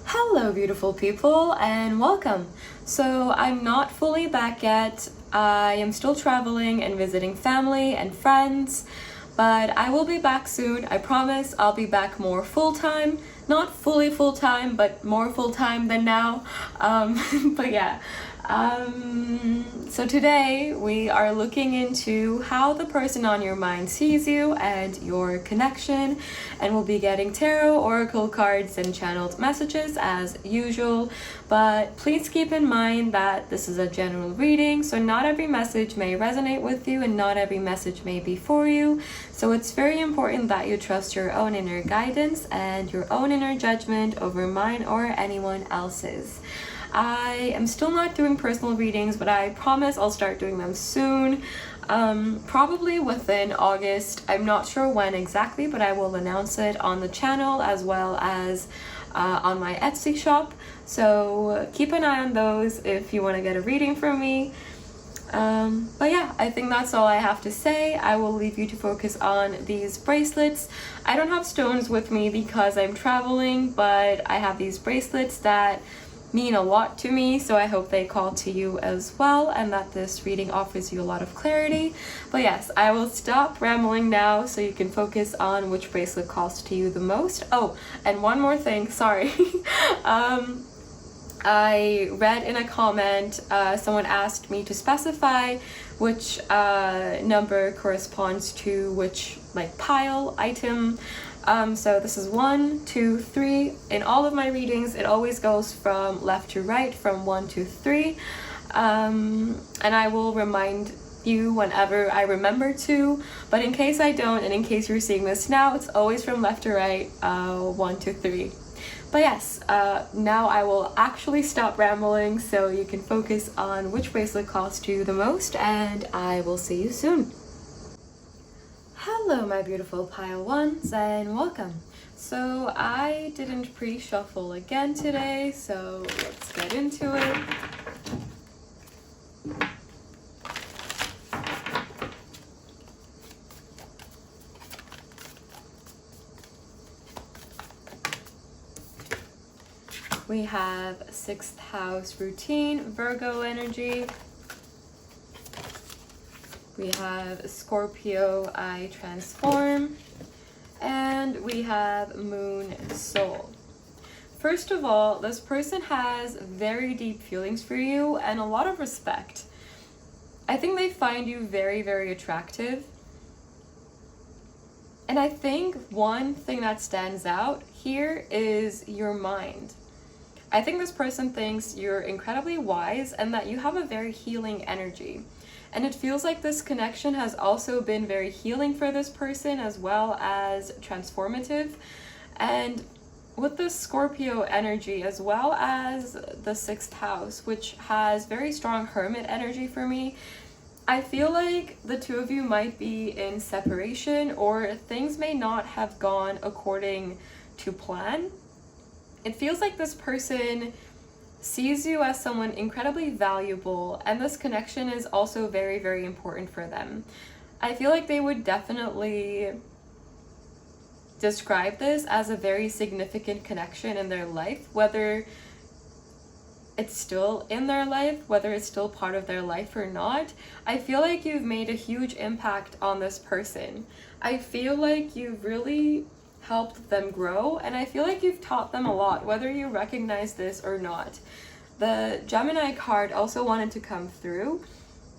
Hello beautiful people and welcome. So I'm not fully back yet. I am still traveling and visiting family and friends, but I will be back soon. I promise I'll be back more full-time. Not fully full-time, but more full-time than now. But yeah. So today we are looking into how the person on your mind sees you and your connection, and we'll be getting tarot, oracle cards, and channeled messages as usual. But please keep in mind that this is a general reading, so not every message may resonate with you and not every message may be for you. So it's very important that you trust your own inner guidance and your own inner judgment over mine or anyone else's. I am still not doing personal readings, but I promise I'll start doing them soon. Probably within August. I'm not sure when exactly, but I will announce it on the channel as well as on my Etsy shop. So keep an eye on those if you want to get a reading from me. But yeah, I think that's all I have to say. I will leave you to focus on these bracelets. I don't have stones with me because I'm traveling, but I have these bracelets that mean a lot to me, so I hope they call to you as well and that this reading offers you a lot of clarity. But yes, I will stop rambling now so you can focus on which bracelet calls to you the most. Oh, and one more thing, sorry. I read in a comment, someone asked me to specify which number corresponds to which pile item. So this is 1, 2, 3. In all of my readings, it always goes from left to right, from 1 to 3. And I will remind you whenever I remember to, but in case I don't, and in case you're seeing this now, it's always from left to right, 1 to 3. But yes, now I will actually stop rambling so you can focus on which bracelet calls to you the most, and I will see you soon. Hello my beautiful pile ones and welcome. So I didn't pre-shuffle again today, so let's get into it. We have 6th house routine, Virgo energy. We have Scorpio, I transform, and we have Moon Soul. First of all, this person has very deep feelings for you and a lot of respect. I think they find you very, very attractive. And I think one thing that stands out here is your mind. I think this person thinks you're incredibly wise and that you have a very healing energy. And it feels like this connection has also been very healing for this person as well as transformative. And with this Scorpio energy as well as the 6th house, which has very strong hermit energy for me, I feel like the two of you might be in separation or things may not have gone according to plan. It feels like this person sees you as someone incredibly valuable, and this connection is also very, very important for them. I feel like they would definitely describe this as a very significant connection in their life, whether it's still in their life, whether it's still part of their life or not. I feel like you've made a huge impact on this person. I feel like you've really helped them grow, and I feel like you've taught them a lot, whether you recognize this or not. The Gemini card also wanted to come through.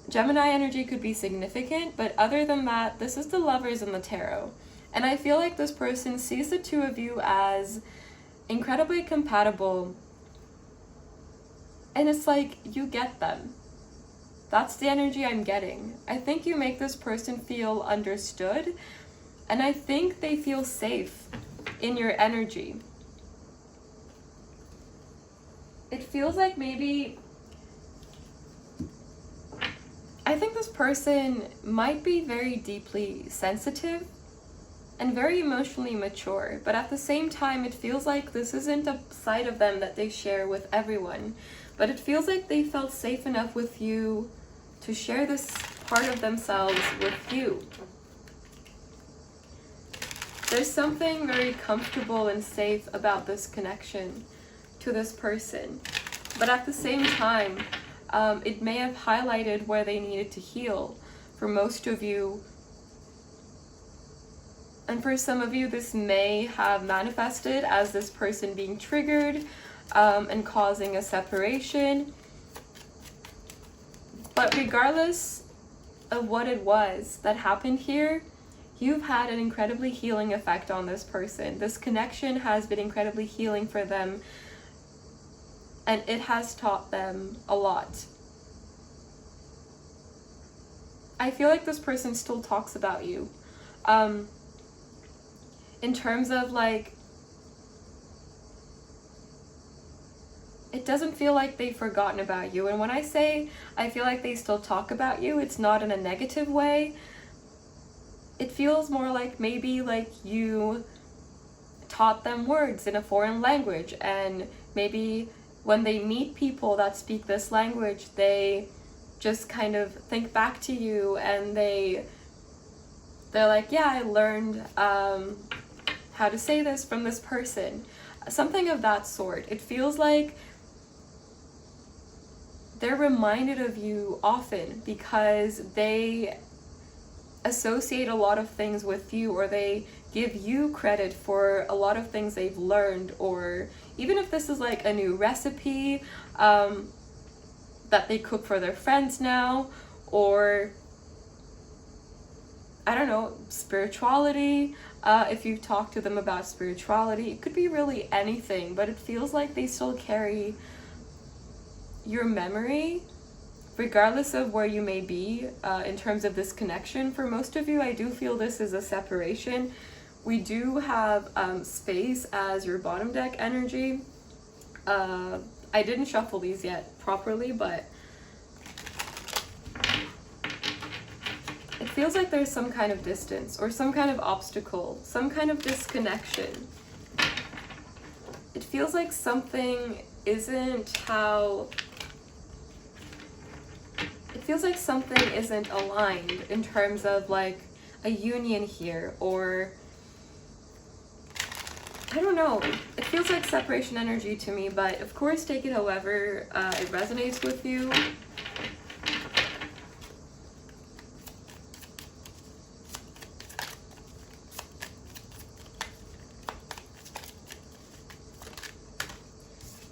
Gemini energy could be significant, but other than that, this is the Lovers in the tarot. And I feel like this person sees the two of you as incredibly compatible, and it's like you get them. That's the energy I'm getting. I think you make this person feel understood, and I think they feel safe in your energy. It feels like maybe, I think this person might be very deeply sensitive and very emotionally mature, but at the same time it feels like this isn't a side of them that they share with everyone, but it feels like they felt safe enough with you to share this part of themselves with you. There's something very comfortable and safe about this connection. to this person. But at the same time, it may have highlighted where they needed to heal for most of you. And for some of you, this may have manifested as this person being triggered and causing a separation. But regardless of what it was that happened here, you've had an incredibly healing effect on this person. This connection has been incredibly healing for them, and it has taught them a lot. I feel like this person still talks about you. In terms of like, it doesn't feel like they've forgotten about you. And when I say I feel like they still talk about you, it's not in a negative way. It feels more like maybe like you taught them words in a foreign language, and maybe when they meet people that speak this language, they just kind of think back to you, and they're like, yeah, I learned how to say this from this person. Something of that sort. It feels like they're reminded of you often because they associate a lot of things with you, or they give you credit for a lot of things they've learned, or even if this is like a new recipe that they cook for their friends now, or I don't know, spirituality. If you talk to them about spirituality, it could be really anything, but it feels like they still carry your memory regardless of where you may be in terms of this connection. For most of you, I do feel this is a separation. We do have space as your bottom deck energy. I didn't shuffle these yet properly, but it feels like there's some kind of distance or some kind of obstacle, some kind of disconnection. It feels like something isn't aligned in terms of like a union here, or I don't know. It feels like separation energy to me, but of course take it however it resonates with you.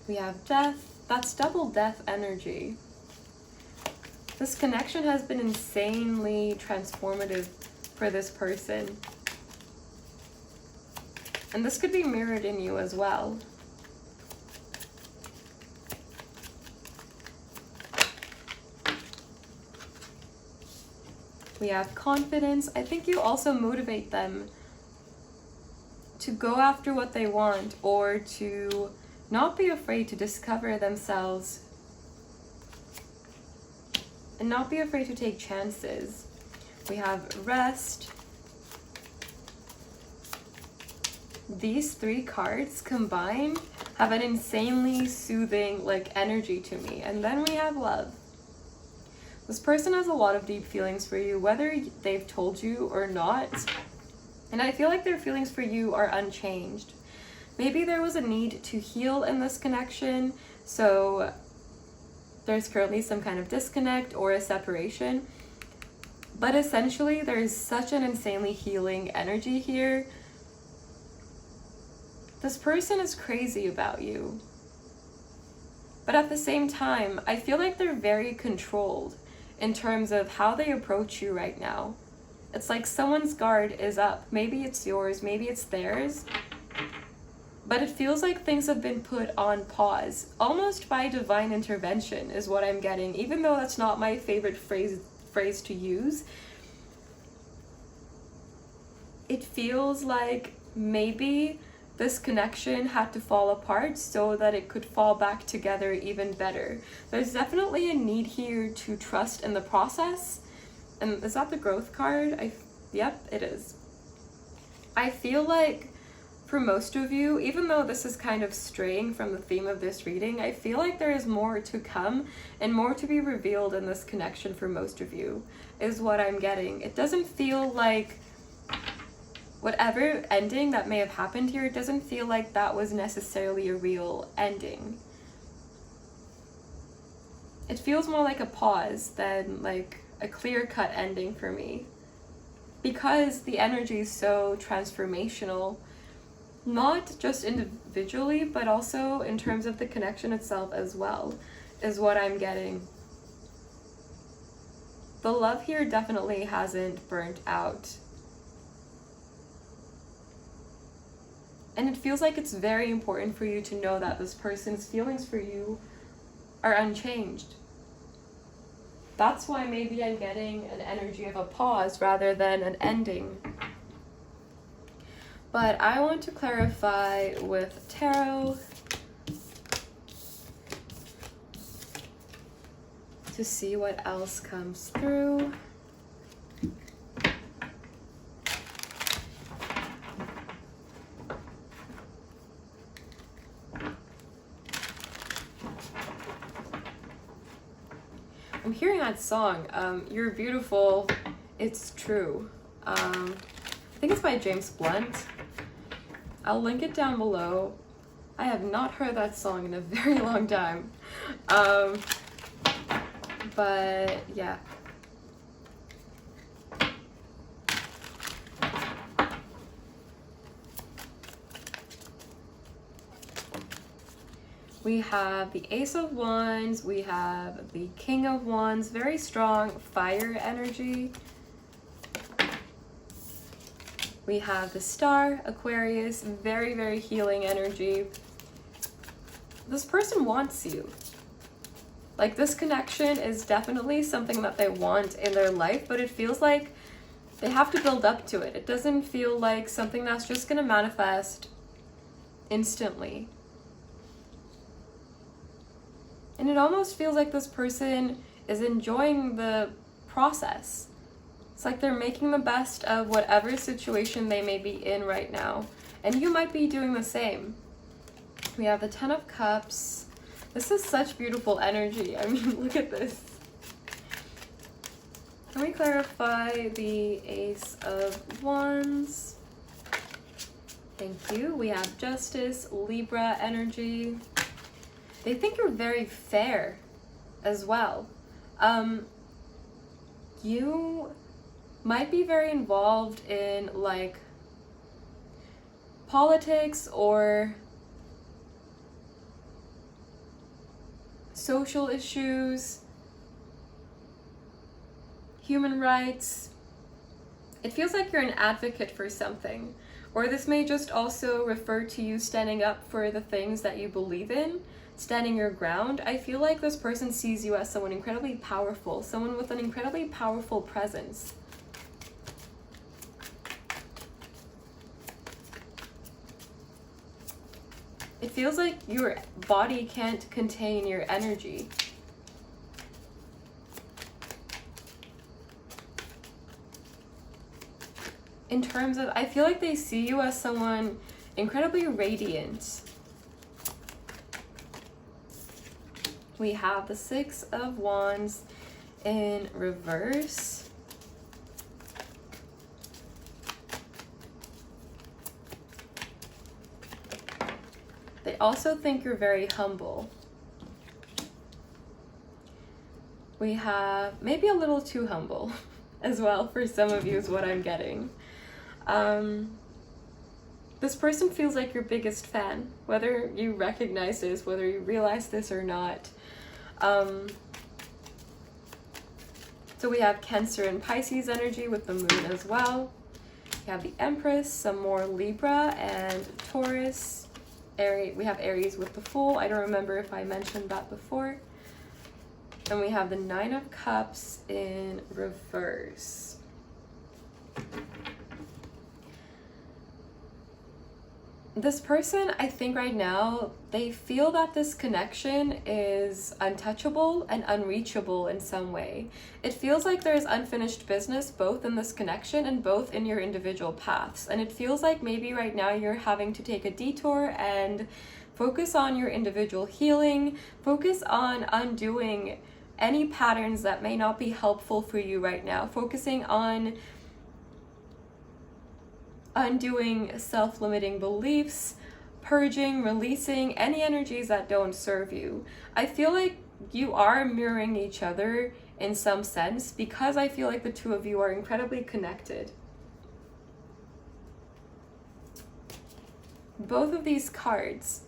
We have death. That's double death energy. This connection has been insanely transformative for this person. And this could be mirrored in you as well. We have confidence. I think you also motivate them to go after what they want, or to not be afraid to discover themselves and not be afraid to take chances. We have rest. These three cards combined have an insanely soothing like energy to me. And then we have love. This person has a lot of deep feelings for you, whether they've told you or not. And I feel like their feelings for you are unchanged. Maybe there was a need to heal in this connection, so there's currently some kind of disconnect or a separation. But essentially, there's such an insanely healing energy here. This person is crazy about you. But at the same time, I feel like they're very controlled in terms of how they approach you right now. It's like someone's guard is up. Maybe it's yours, maybe it's theirs. But it feels like things have been put on pause, almost by divine intervention is what I'm getting, even though that's not my favorite phrase to use. It feels like maybe this connection had to fall apart so that it could fall back together even better. There's definitely a need here to trust in the process. And is that the growth card? Yep, it is. I feel like for most of you, even though this is kind of straying from the theme of this reading, I feel like there is more to come and more to be revealed in this connection for most of you, is what I'm getting. It doesn't feel like whatever ending that may have happened here, it doesn't feel like that was necessarily a real ending. It feels more like a pause than like a clear-cut ending for me, because the energy is so transformational, not just individually, but also in terms of the connection itself as well, is what I'm getting. The love here definitely hasn't burnt out. And it feels like it's very important for you to know that this person's feelings for you are unchanged. That's why maybe I'm getting an energy of a pause rather than an ending. But I want to clarify with tarot to see what else comes through. I'm hearing that song, You're Beautiful, It's True. I think it's by James Blunt. I'll link it down below. I have not heard that song in a very long time. But yeah. We have the Ace of Wands, we have the King of Wands, very strong fire energy. We have the Star, Aquarius, very, very healing energy. This person wants you. Like, this connection is definitely something that they want in their life, but it feels like they have to build up to it. It doesn't feel like something that's just gonna manifest instantly. And it almost feels like this person is enjoying the process. It's like they're making the best of whatever situation they may be in right now. And you might be doing the same. We have the Ten of Cups. This is such beautiful energy. I mean, look at this. Can we clarify the Ace of Wands? Thank you. We have Justice, Libra energy. They think you're very fair as well. You might be very involved in like politics or social issues, human rights. It feels like you're an advocate for something, or this may just also refer to you standing up for the things that you believe in, standing your ground. I feel like this person sees you as someone incredibly powerful, someone with an incredibly powerful presence. It feels like your body can't contain your energy. In terms of, I feel like they see you as someone incredibly radiant. We have the Six of Wands in reverse. They also think you're very humble. We have maybe a little too humble as well for some of you is what I'm getting. This person feels like your biggest fan, whether you recognize this, whether you realize this or not. So we have Cancer and Pisces energy with the moon as well. We have the Empress, some more Libra and Taurus. We have Aries with the Fool. I don't remember if I mentioned that before. And we have the Nine of Cups in reverse. This person, I think right now, they feel that this connection is untouchable and unreachable in some way. It feels like there's unfinished business both in this connection and both in your individual paths. And it feels like maybe right now you're having to take a detour and focus on your individual healing, focus on undoing any patterns that may not be helpful for you right now, focusing on undoing self-limiting beliefs, purging, releasing any energies that don't serve you. I feel like you are mirroring each other in some sense, because I feel like the two of you are incredibly connected. Both of these cards,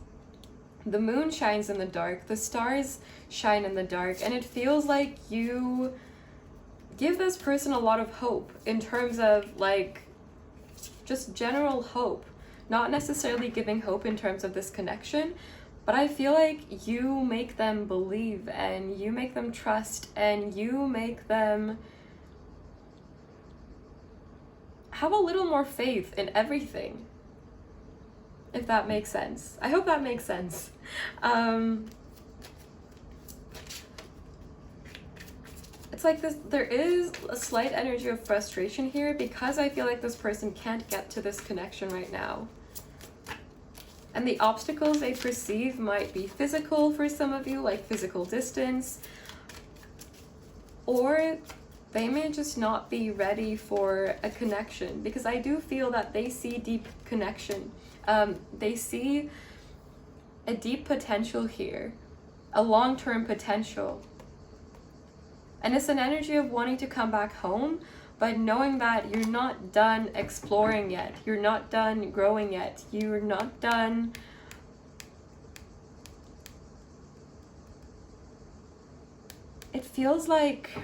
the moon shines in the dark, the stars shine in the dark, and it feels like you give this person a lot of hope in terms of like just general hope, not necessarily giving hope in terms of this connection, but I feel like you make them believe and you make them trust and you make them have a little more faith in everything, if that makes sense. I hope that makes sense. It's like this, there is a slight energy of frustration here because I feel like this person can't get to this connection right now. And the obstacles they perceive might be physical for some of you, like physical distance, or they may just not be ready for a connection, because I do feel that they see deep connection. They see a deep potential here, a long-term potential. And it's an energy of wanting to come back home, but knowing that you're not done exploring yet. You're not done growing yet. You're not done it feels like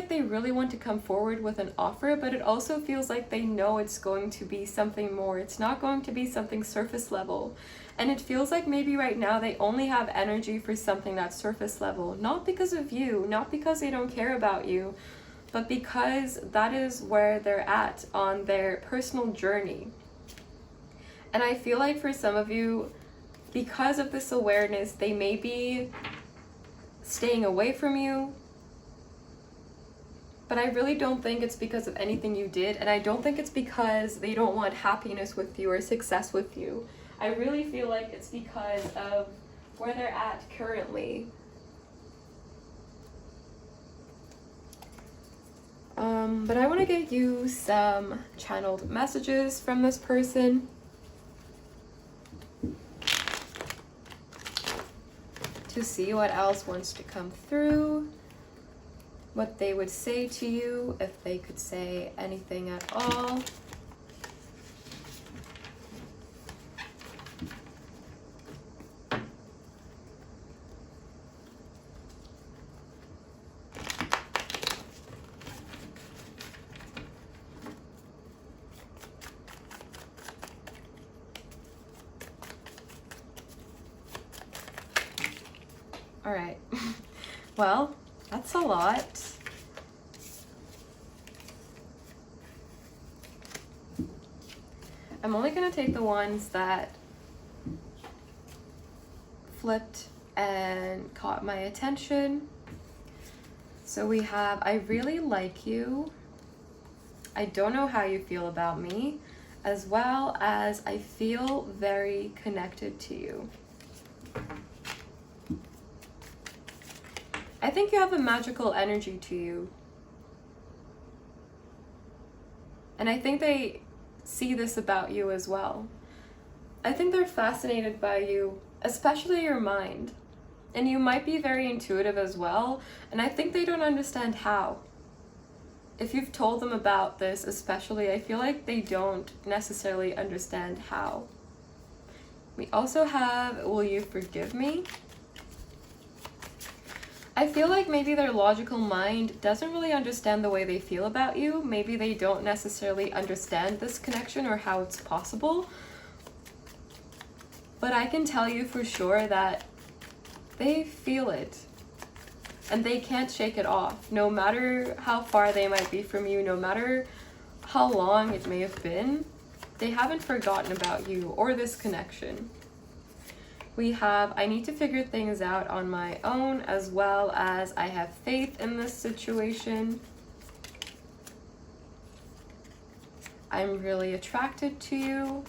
they really want to come forward with an offer, but it also feels like they know it's going to be something more. It's not going to be something surface level. And it feels like maybe right now they only have energy for something that's surface level, not because of you, not because they don't care about you, but because that is where they're at on their personal journey. And I feel like for some of you, because of this awareness, they may be staying away from you, but I really don't think it's because of anything you did, and I don't think it's because they don't want happiness with you or success with you. I really feel like it's because of where they're at currently. But I want to get you some channeled messages from this person. To see what else wants to come through. What they would say to you, if they could say anything at all. All right, well, that's a lot. I'm only gonna take the ones that flipped and caught my attention. So we have, I really like you. I don't know how you feel about me, as well as I feel very connected to you. I think you have a magical energy to you. And I think they see this about you as well. I think they're fascinated by you, especially your mind. And you might be very intuitive as well, and I think they don't understand how. If you've told them about this especially, I feel like they don't necessarily understand how. We also have, will you forgive me? I feel like maybe their logical mind doesn't really understand the way they feel about you. Maybe they don't necessarily understand this connection or how it's possible. But I can tell you for sure that they feel it. And they can't shake it off. No matter how far they might be from you, no matter how long it may have been, they haven't forgotten about you or this connection. We have, I need to figure things out on my own, as well as I have faith in this situation. I'm really attracted to you.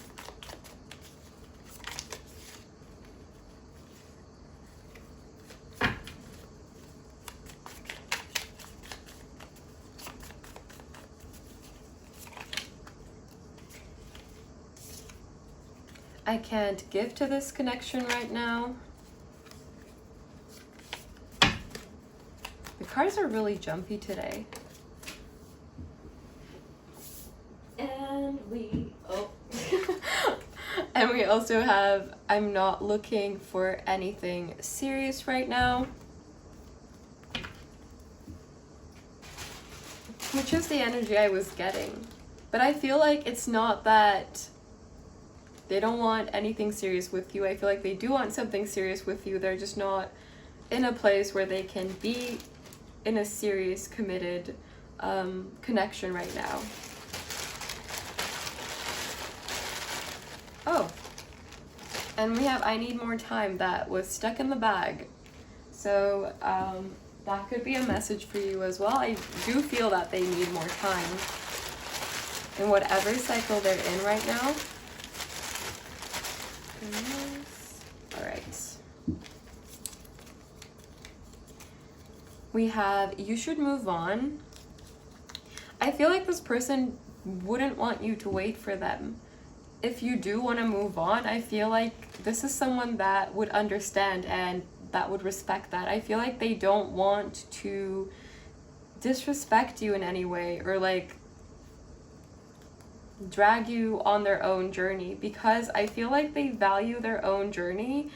I can't give to this connection right now. The cards are really jumpy today. And we, and we also have, I'm not looking for anything serious right now. Which is the energy I was getting. But I feel like it's not that they don't want anything serious with you. I feel like they do want something serious with you. They're just not in a place where they can be in a serious, committed connection right now. Oh, and we have I need more time that was stuck in the bag. So that could be a message for you as well. I do feel that they need more time in whatever cycle they're in right now. All right. We have you should move on. I feel like this person wouldn't want you to wait for them. If you do want to move on, I feel like this is someone that would understand and that would respect that. I feel like they don't want to disrespect you in any way or like drag you on their own journey, because I feel like they value their own journey.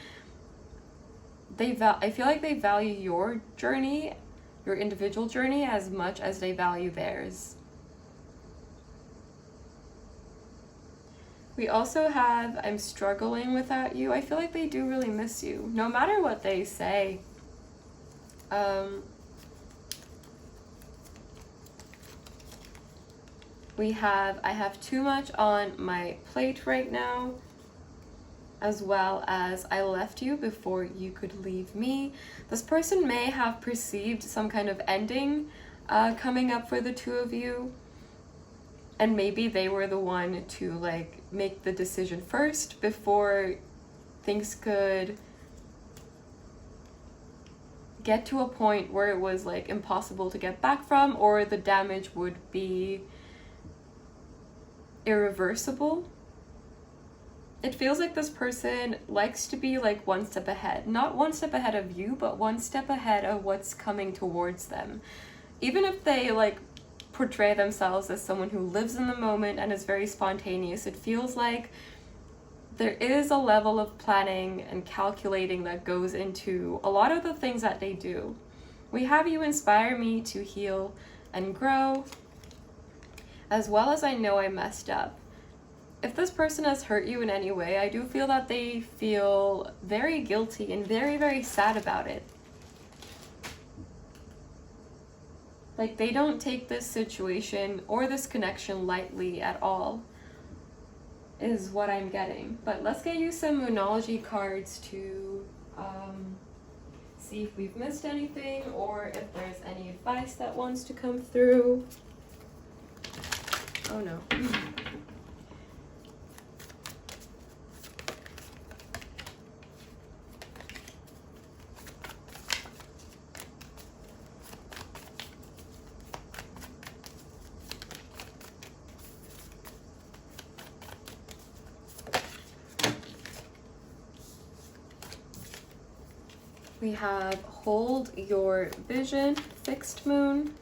I feel like they value your journey, your individual journey, as much as they value theirs. We also have, I'm struggling without you. I feel like they do really miss you, no matter what they say. I have too much on my plate right now, as well as I left you before you could leave me. This person may have perceived some kind of ending coming up for the two of you. And maybe they were the one to like make the decision first before things could get to a point where it was like impossible to get back from, or the damage would be irreversible. It feels like this person likes to be like one step ahead, not one step ahead of you, but one step ahead of what's coming towards them. Even if they like portray themselves as someone who lives in the moment and is very spontaneous, it feels like there is a level of planning and calculating that goes into a lot of the things that they do. We have you inspire me to heal and grow, as well as I know I messed up. If this person has hurt you in any way, I do feel that they feel very guilty and very, very sad about it. Like they don't take this situation or this connection lightly at all, is what I'm getting. But let's get you some Moonology cards to see if we've missed anything or if there's any advice that wants to come through. Oh no. We have hold your vision, fixed moon.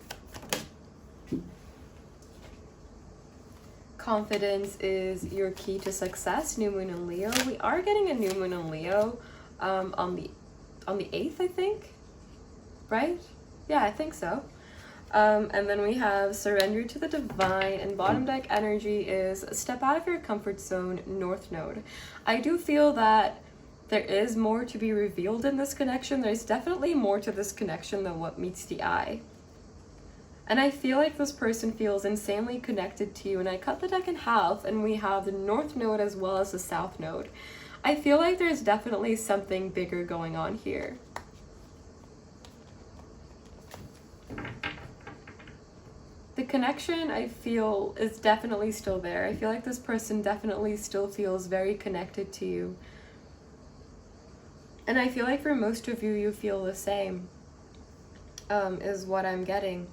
Confidence is your key to success, new moon in Leo. We are getting a new moon in Leo on the 8th, I think, right? Yeah, I think so. And then we have surrender to the divine, and bottom deck energy is step out of your comfort zone, north node. I do feel that there is more to be revealed in this connection. There's definitely more to this connection than what meets the eye. And I feel like this person feels insanely connected to you. And I cut the deck in half and we have the north node as well as the south node. I feel like there's definitely something bigger going on here. The connection, I feel, is definitely still there. I feel like this person definitely still feels very connected to you. And I feel like for most of you, you feel the same, is what I'm getting.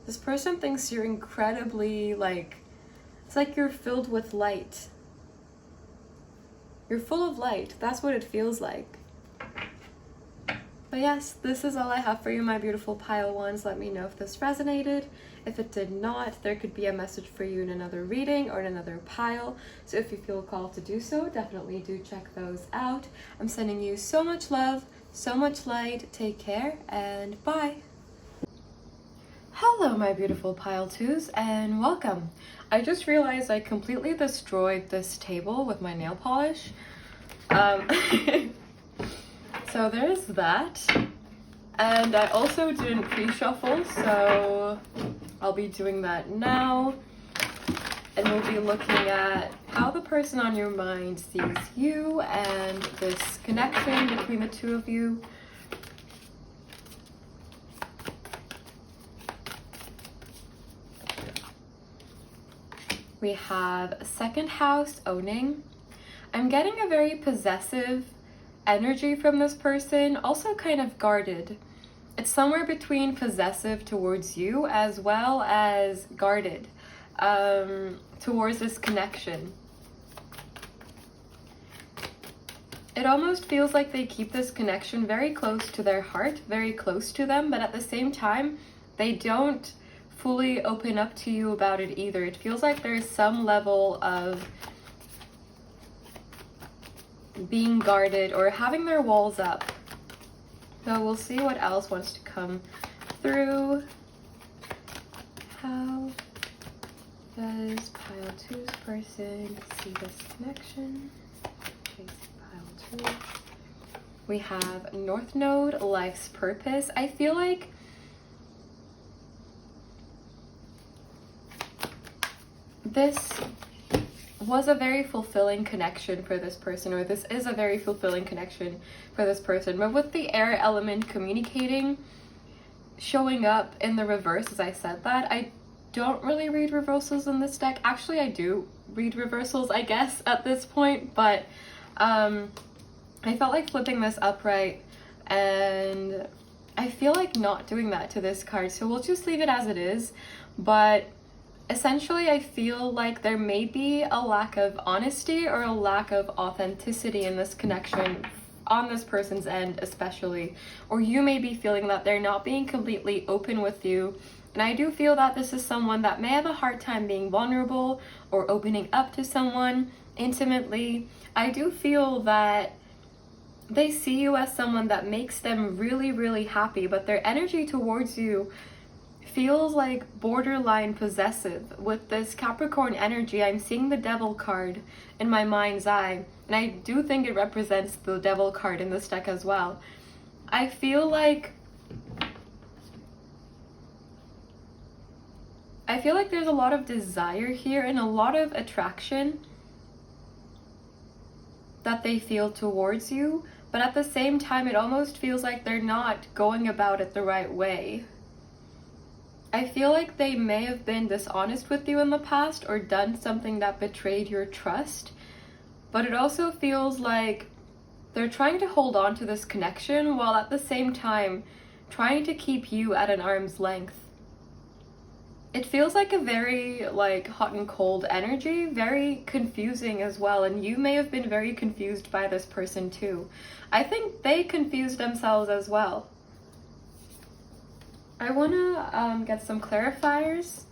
This person thinks you're incredibly, like, It's like you're filled with light. You're full of light. That's what it feels like. But yes, this is all I have for you, my beautiful pile ones. Let me know if this resonated. If it did not, there could be a message for you in another reading or in another pile. So if you feel called to do so, definitely do check those out. I'm sending you so much love, so much light. Take care and bye. Hello, my beautiful pile twos, and welcome. I just realized I completely destroyed this table with my nail polish. So there's that. And I also didn't pre-shuffle, so I'll be doing that now. And we'll be looking at how the person on your mind sees you and this connection between the two of you. We have second house owning. I'm getting a very possessive energy from this person, also kind of guarded. It's somewhere between possessive towards you as well as guarded towards this connection. It almost feels like they keep this connection very close to their heart, very close to them, but at the same time, they don't fully open up to you about it either. It feels like there's some level of being guarded or having their walls up. So we'll see what else wants to come through. How does pile two's person see this connection? Okay, pile two. We have North Node, life's purpose. I feel like this was a very fulfilling connection for this person, or this is a very fulfilling connection for this person. But with the air element communicating, showing up in the reverse, as I said that, I don't really read reversals in this deck. Actually, I do read reversals, I guess, at this point, but I felt like flipping this upright, and I feel like not doing that to this card, so we'll just leave it as it is. But essentially, I feel like there may be a lack of honesty or a lack of authenticity in this connection on this person's end especially, or you may be feeling that they're not being completely open with you. And I do feel that this is someone that may have a hard time being vulnerable or opening up to someone intimately. I do feel that they see you as someone that makes them really, really happy, but their energy towards you feels like borderline possessive. With this Capricorn energy, I'm seeing the Devil card in my mind's eye, and I do think it represents the Devil card in this deck as well. I feel like there's a lot of desire here and a lot of attraction that they feel towards you, but at the same time, it almost feels like they're not going about it the right way. I feel like they may have been dishonest with you in the past or done something that betrayed your trust, but it also feels like they're trying to hold on to this connection while at the same time trying to keep you at an arm's length. It feels like a very hot and cold energy, very confusing as well, and you may have been very confused by this person too. I think they confused themselves as well. I want to get some clarifiers.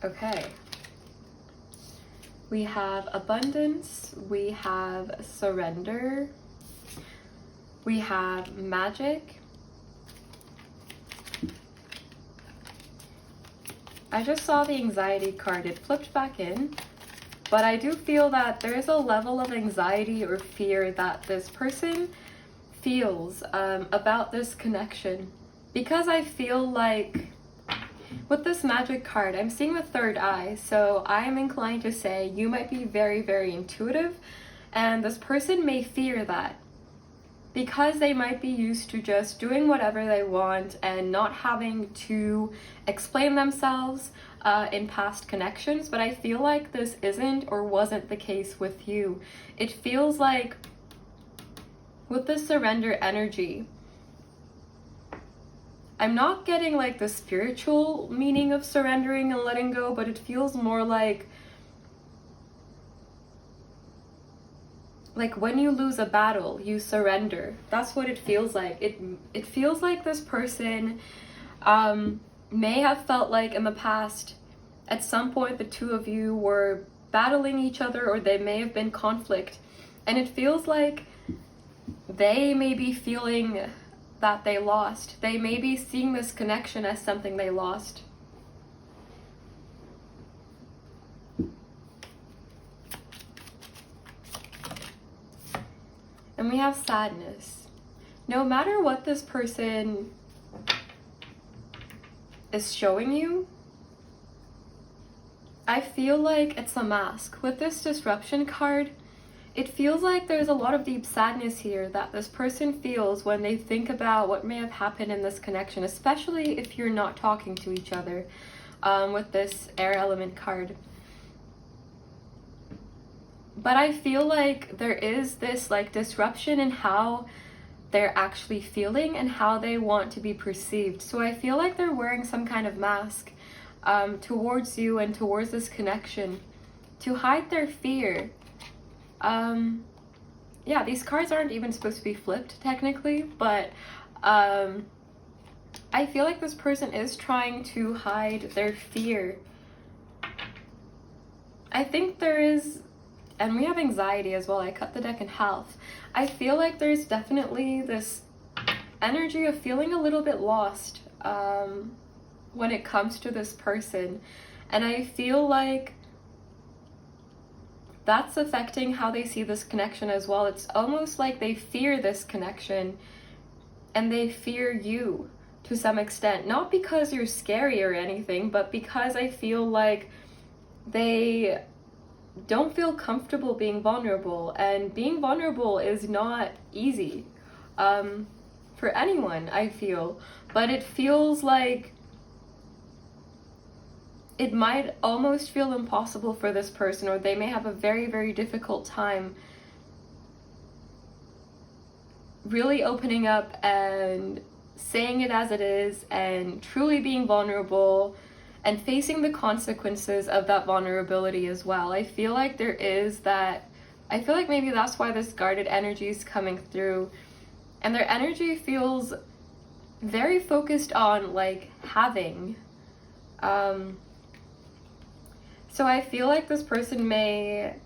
Okay. We have abundance, we have surrender, we have magic. I just saw the anxiety card. It flipped back in, but I do feel that there's a level of anxiety or fear that this person feels about this connection, because I feel like with this magic card, I'm seeing the third eye, so I'm inclined to say you might be very, very intuitive, and this person may fear that. because they might be used to just doing whatever they want and not having to explain themselves in past connections. But I feel like this isn't or wasn't the case with you. It feels like with the surrender energy, I'm not getting like the spiritual meaning of surrendering and letting go, but it feels more like when you lose a battle, you surrender. That's what it feels like. It feels like this person may have felt like in the past, at some point, the two of you were battling each other, or there may have been conflict. And it feels like they may be feeling that they lost. They may be seeing this connection as something they lost. And we have sadness. No matter what this person is showing you, I feel like it's a mask. With this disruption card, it feels like there's a lot of deep sadness here that this person feels when they think about what may have happened in this connection, especially if you're not talking to each other with this air element card. But I feel like there is this like disruption in how they're actually feeling and how they want to be perceived. So I feel like they're wearing some kind of mask towards you and towards this connection to hide their fear. Yeah, these cards aren't even supposed to be flipped technically, but I feel like this person is trying to hide their fear. I think there is, and we have anxiety as well. I cut the deck in half. I feel like there's definitely this energy of feeling a little bit lost when it comes to this person. And I feel like that's affecting how they see this connection as well. It's almost like they fear this connection and they fear you to some extent. Not because you're scary or anything, but because I feel like they don't feel comfortable being vulnerable, and being vulnerable is not easy for anyone, I feel. But it feels like it might almost feel impossible for this person, or they may have a very, very difficult time really opening up and saying it as it is and truly being vulnerable and facing the consequences of that vulnerability as well. I feel like there is that, I feel like maybe that's why this guarded energy is coming through. And their energy feels very focused on like having. So I feel like this person may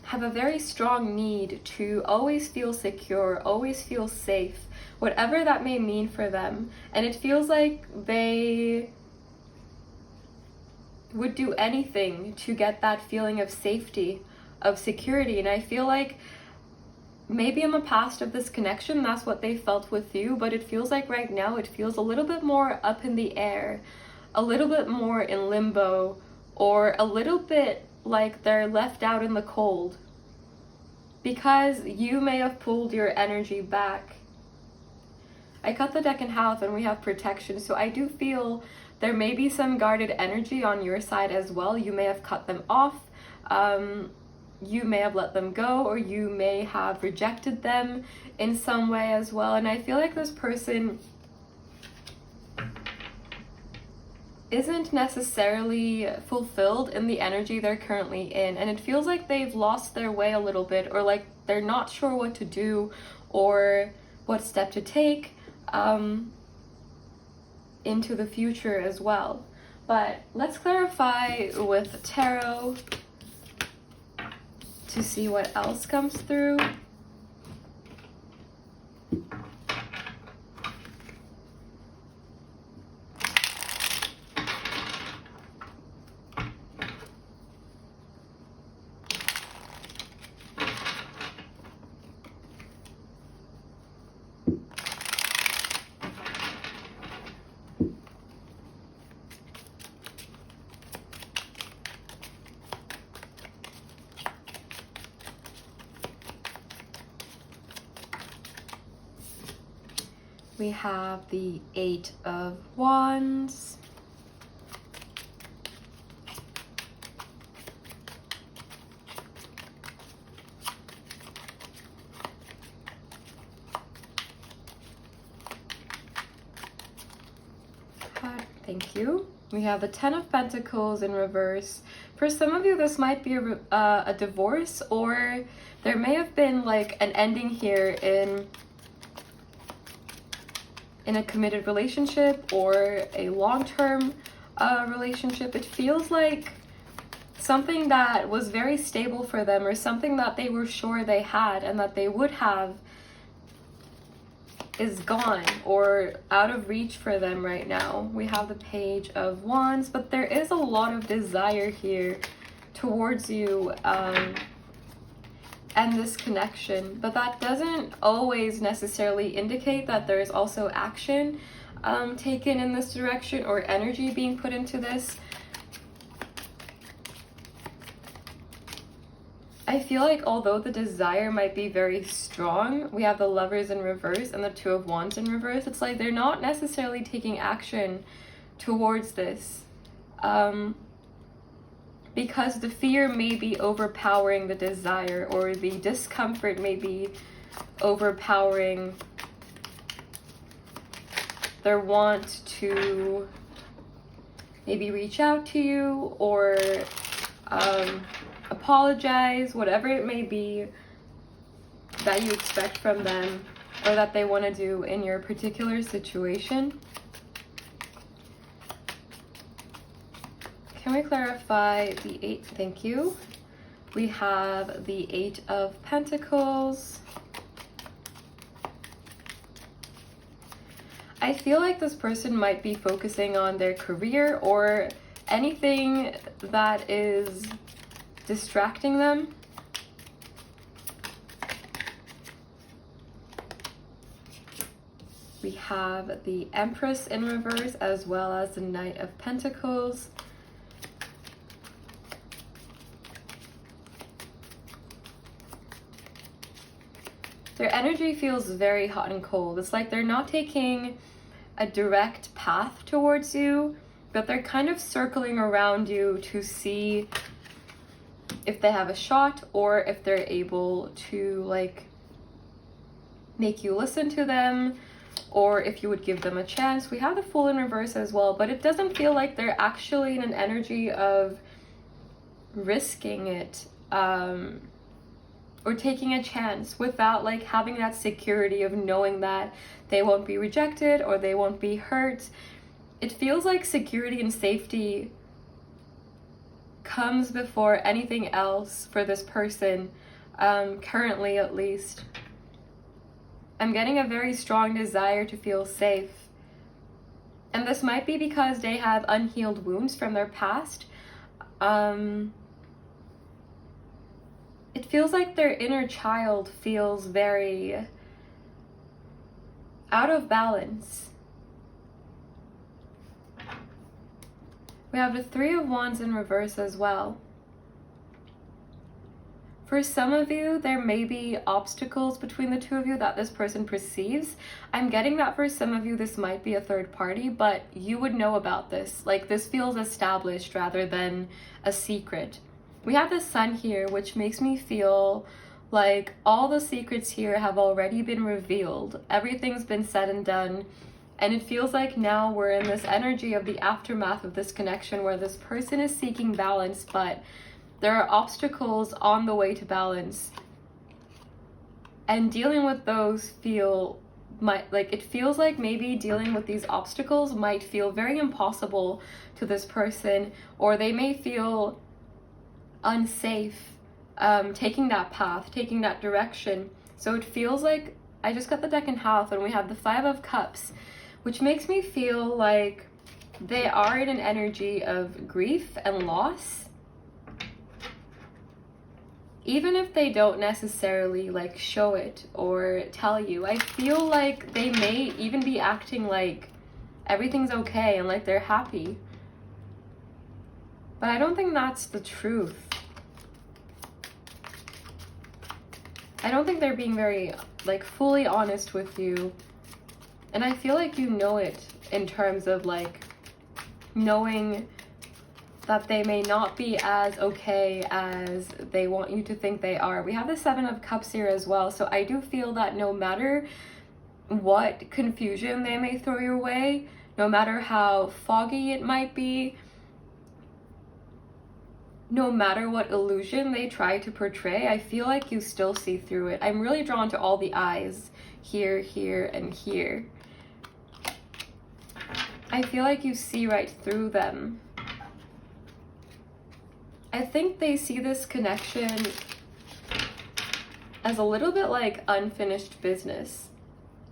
have a very strong need to always feel secure, always feel safe, whatever that may mean for them. And it feels like they would do anything to get that feeling of safety, of security. And I feel like maybe in the past of this connection, that's what they felt with you, but it feels like right now it feels a little bit more up in the air, a little bit more in limbo, or a little bit like they're left out in the cold because you may have pulled your energy back. I cut the deck in half and we have protection, so I do feel there may be some guarded energy on your side as well. You may have cut them off, you may have let them go, or you may have rejected them in some way as well. And I feel like this person isn't necessarily fulfilled in the energy they're currently in, and it feels like they've lost their way a little bit, or like they're not sure what to do or what step to take into the future as well. But let's clarify with tarot to see what else comes through. We have the 8 of Wands. Thank you. We have the 10 of Pentacles in reverse. For some of you, this might be a divorce, or there may have been like an ending here in a committed relationship or a long-term relationship. It feels like something that was very stable for them, or something that they were sure they had and that they would have, is gone or out of reach for them right now. We have the Page of Wands, but there is a lot of desire here towards you and this connection, but that doesn't always necessarily indicate that there's also action taken in this direction or energy being put into this. I feel like although the desire might be very strong, we have the Lovers in reverse and the 2 of Wands in reverse. It's like they're not necessarily taking action towards this because the fear may be overpowering the desire, or the discomfort may be overpowering their want to maybe reach out to you or apologize, whatever it may be that you expect from them or that they want to do in your particular situation. Can we clarify the 8? Thank you. We have the 8 of Pentacles. I feel like this person might be focusing on their career or anything that is distracting them. We have the Empress in reverse as well as the Knight of Pentacles. Their energy feels very hot and cold. It's like they're not taking a direct path towards you, but they're kind of circling around you to see if they have a shot or if they're able to like make you listen to them, or if you would give them a chance. We have the Fool in reverse as well, but it doesn't feel like they're actually in an energy of risking it or taking a chance without like having that security of knowing that they won't be rejected or they won't be hurt. It feels like security and safety comes before anything else for this person, currently at least. I'm getting a very strong desire to feel safe. And this might be because they have unhealed wounds from their past. It feels like their inner child feels very out of balance. We have the 3 of Wands in reverse as well. For some of you, there may be obstacles between the two of you that this person perceives. I'm getting that for some of you, this might be a third party, but you would know about this. Like, this feels established rather than a secret. We have the Sun here, which makes me feel like all the secrets here have already been revealed. Everything's been said and done. And it feels like now we're in this energy of the aftermath of this connection where this person is seeking balance, but there are obstacles on the way to balance. And dealing with those it feels like maybe dealing with these obstacles might feel very impossible to this person, or they may feel unsafe taking that path, taking that direction. So it feels like, I just got the deck in half and we have the 5 of Cups, which makes me feel like they are in an energy of grief and loss. Even if they don't necessarily like show it or tell you, I feel like they may even be acting like everything's okay and like they're happy. But I don't think that's the truth. I don't think they're being very like fully honest with you. And I feel like you know it in terms of like knowing that they may not be as okay as they want you to think they are. We have the 7 of Cups here as well. So I do feel that no matter what confusion they may throw your way, no matter how foggy it might be, no matter what illusion they try to portray, I feel like you still see through it. I'm really drawn to all the eyes here, here, and here. I feel like you see right through them. I think they see this connection as a little bit like unfinished business.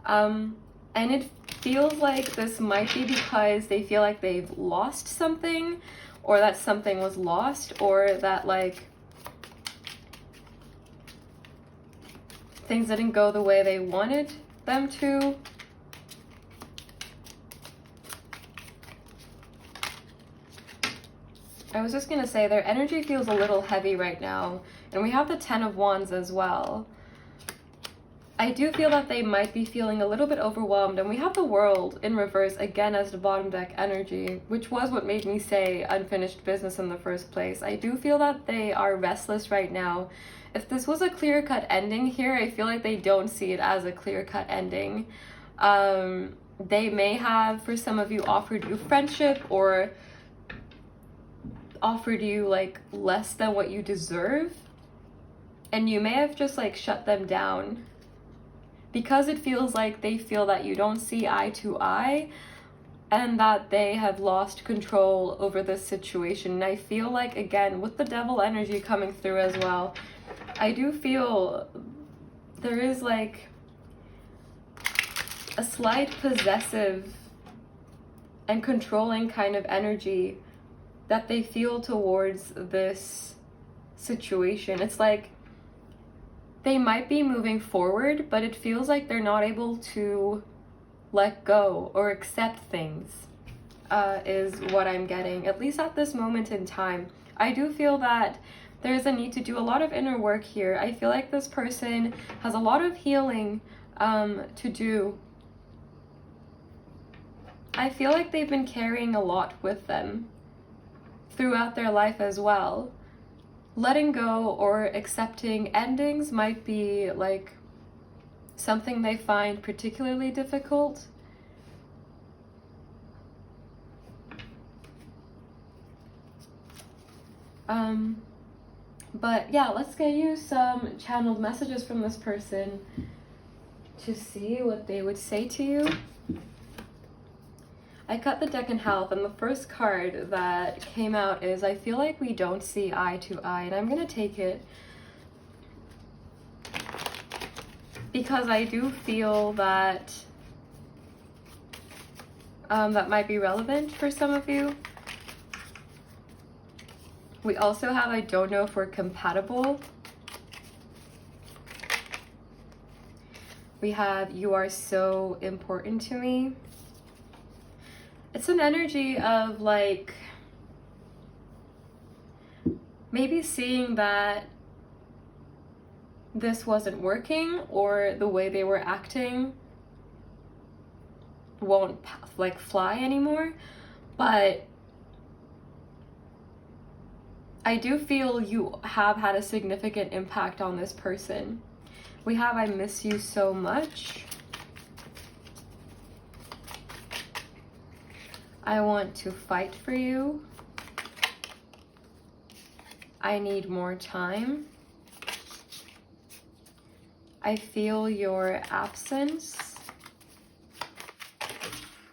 And it feels like this might be because they feel like they've lost something, or that something was lost, or that like things didn't go the way they wanted them to. I was just gonna say their energy feels a little heavy right now, and we have the 10 of Wands as well. I do feel that they might be feeling a little bit overwhelmed, and we have the World in reverse again as the bottom deck energy, which was what made me say unfinished business in the first place. I do feel that they are restless right now. If this was a clear-cut ending here, I feel like they don't see it as a clear-cut ending. They may have, for some of you, offered you friendship or offered you like less than what you deserve, and you may have just like shut them down because it feels like they feel that you don't see eye to eye and that they have lost control over this situation. And I feel like, again, with the Devil energy coming through as well, I do feel there is like a slight possessive and controlling kind of energy that they feel towards this situation. It's like they might be moving forward, but it feels like they're not able to let go or accept things, is what I'm getting, at least at this moment in time. I do feel that there's a need to do a lot of inner work here. I feel like this person has a lot of healing to do. I feel like they've been carrying a lot with them throughout their life as well. Letting go or accepting endings might be like something they find particularly difficult. But yeah, let's get you some channeled messages from this person to see what they would say to you. I cut the deck in half, and the first card that came out is, I feel like we don't see eye to eye, and I'm going to take it because I do feel that that might be relevant for some of you. We also have, I don't know if we're compatible. We have, you are so important to me. It's an energy of like maybe seeing that this wasn't working, or the way they were acting won't like fly anymore. But I do feel you have had a significant impact on this person. We have, I miss you so much. I want to fight for you. I need more time. I feel your absence.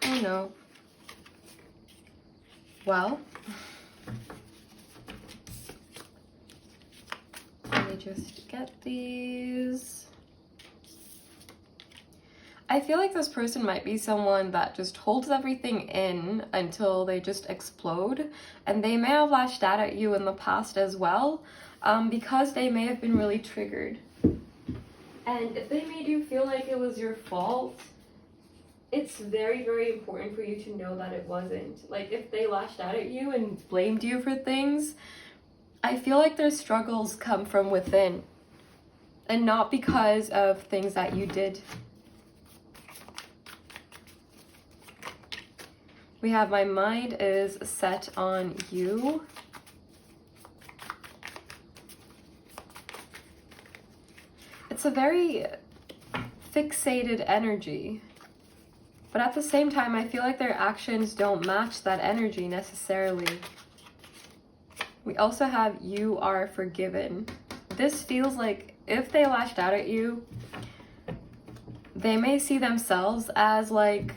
Oh no. Well, let me just get these. I feel like this person might be someone that just holds everything in until they just explode, and they may have lashed out at you in the past as well, because they may have been really triggered. And if they made you feel like it was your fault, it's very, very important for you to know that it wasn't. Like, if they lashed out at you and blamed you for things, I feel like their struggles come from within and not because of things that you did. We have my mind is set on you. It's a very fixated energy. But at the same time, I feel like their actions don't match that energy necessarily. We also have you are forgiven. This feels like if they lashed out at you, they may see themselves as like,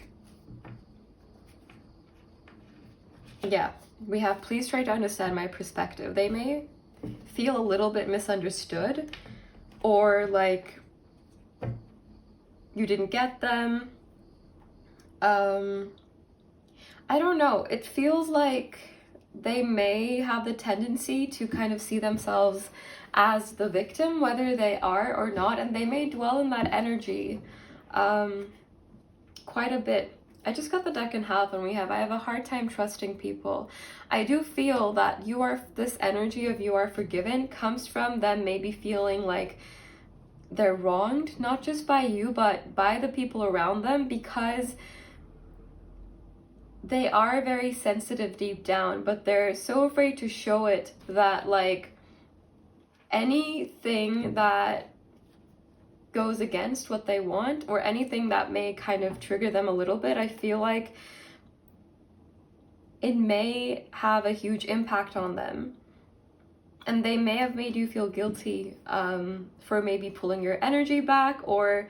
yeah, we have please try to understand my perspective. They may feel a little bit misunderstood, or like you didn't get them. I don't know. It feels like they may have the tendency to kind of see themselves as the victim, whether they are or not, and they may dwell in that energy quite a bit. I just got the deck in half, and I have a hard time trusting people. I do feel that this energy of you are forgiven comes from them maybe feeling like they're wronged, not just by you, but by the people around them, because they are very sensitive deep down, but they're so afraid to show it that like anything that goes against what they want, or anything that may kind of trigger them a little bit, I feel like it may have a huge impact on them. And they may have made you feel guilty for maybe pulling your energy back, or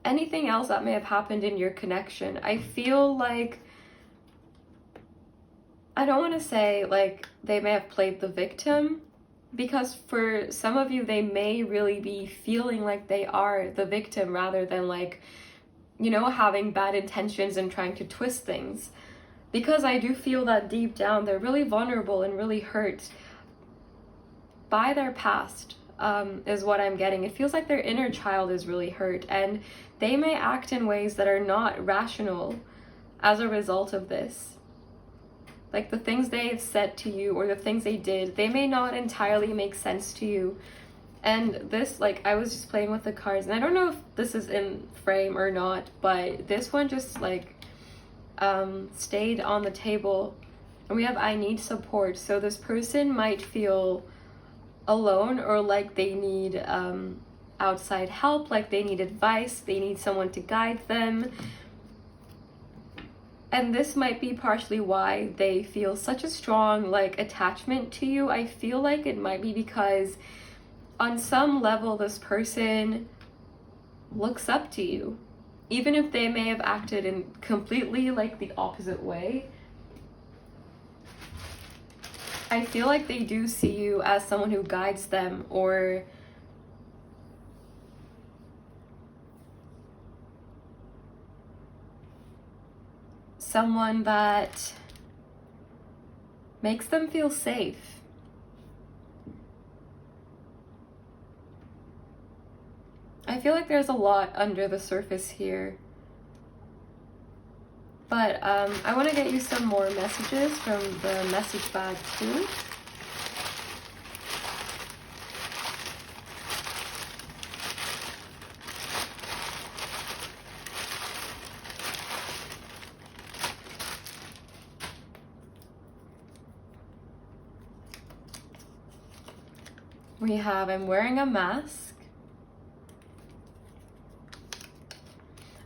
anything else that may have happened in your connection. I feel like, I don't want to say like they may have played the victim, because for some of you, they may really be feeling like they are the victim rather than like, you know, having bad intentions and trying to twist things. Because I do feel that deep down, they're really vulnerable and really hurt by their past, is what I'm getting. It feels like their inner child is really hurt, and they may act in ways that are not rational as a result of this. Like the things they've said to you or the things they did, they may not entirely make sense to you. And this, like, I was just playing with the cards, and I don't know if this is in frame or not, but this one just like stayed on the table. And we have I need support. So this person might feel alone, or like they need outside help, like they need advice, they need someone to guide them. And this might be partially why they feel such a strong like attachment to you. I feel like it might be because on some level this person looks up to you, even if they may have acted in completely like the opposite way. I feel like they do see you as someone who guides them, or someone that makes them feel safe. I feel like there's a lot under the surface here. But I want to get you some more messages from the message bag too. We have I'm wearing a mask.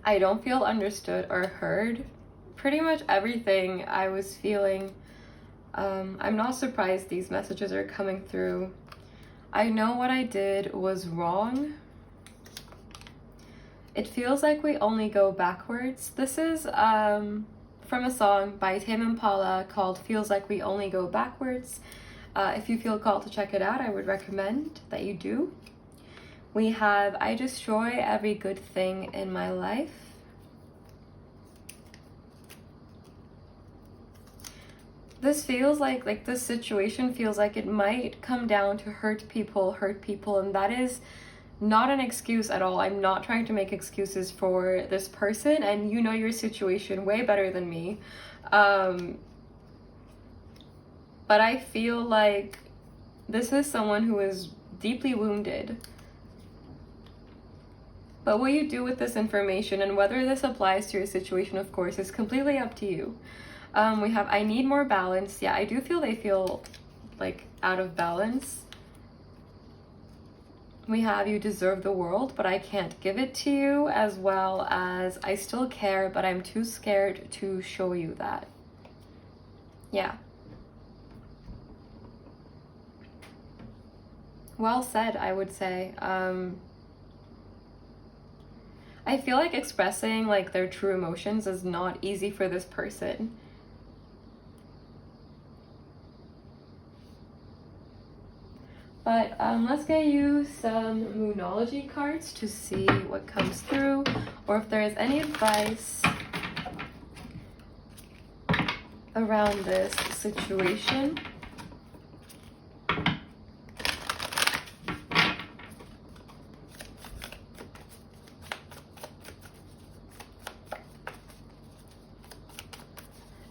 I don't feel understood or heard. Pretty much everything I was feeling. I'm not surprised these messages are coming through. I know what I did was wrong. It feels like we only go backwards. This is from a song by Tame Impala called Feels Like We Only Go Backwards. If you feel called to check it out, I would recommend that you do. We have I destroy every good thing in my life. This feels like this situation feels like it might come down to hurt people, and that is not an excuse at all. I'm not trying to make excuses for this person, and you know your situation way better than me. But I feel like this is someone who is deeply wounded. But what you do with this information and whether this applies to your situation, of course, is completely up to you. We have, I need more balance. Yeah, I do feel they feel like out of balance. We have, you deserve the world, but I can't give it to you, as well as I still care, but I'm too scared to show you that. Yeah. Well said, I would say. I feel like expressing like their true emotions is not easy for this person. But let's get you some Moonology cards to see what comes through, or if there is any advice around this situation.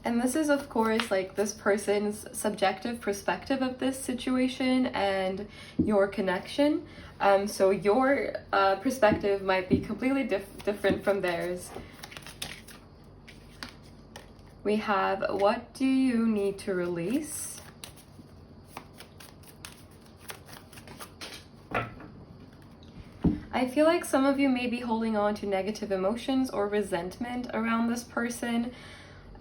And this is, of course, like this person's subjective perspective of this situation and your connection. So your perspective might be completely different from theirs. We have, what do you need to release? I feel like some of you may be holding on to negative emotions or resentment around this person.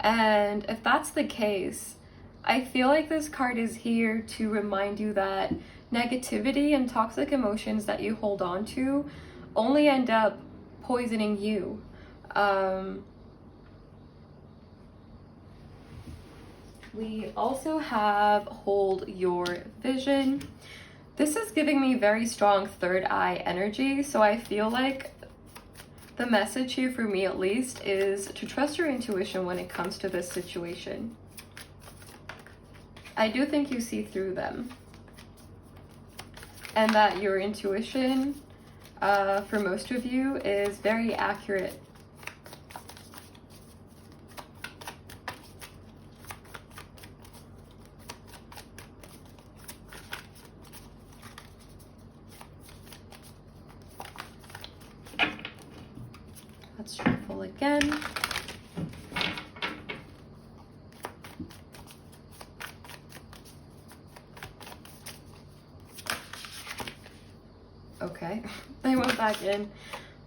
And if that's the case, I feel like this card is here to remind you that negativity and toxic emotions that you hold on to only end up poisoning you. We also have hold your vision. This is giving me very strong third eye energy, so I feel like the message here for me, at least, is to trust your intuition when it comes to this situation. I do think you see through them. And that your intuition, for most of you, is very accurate. Let's shuffle again. Okay, I went back in.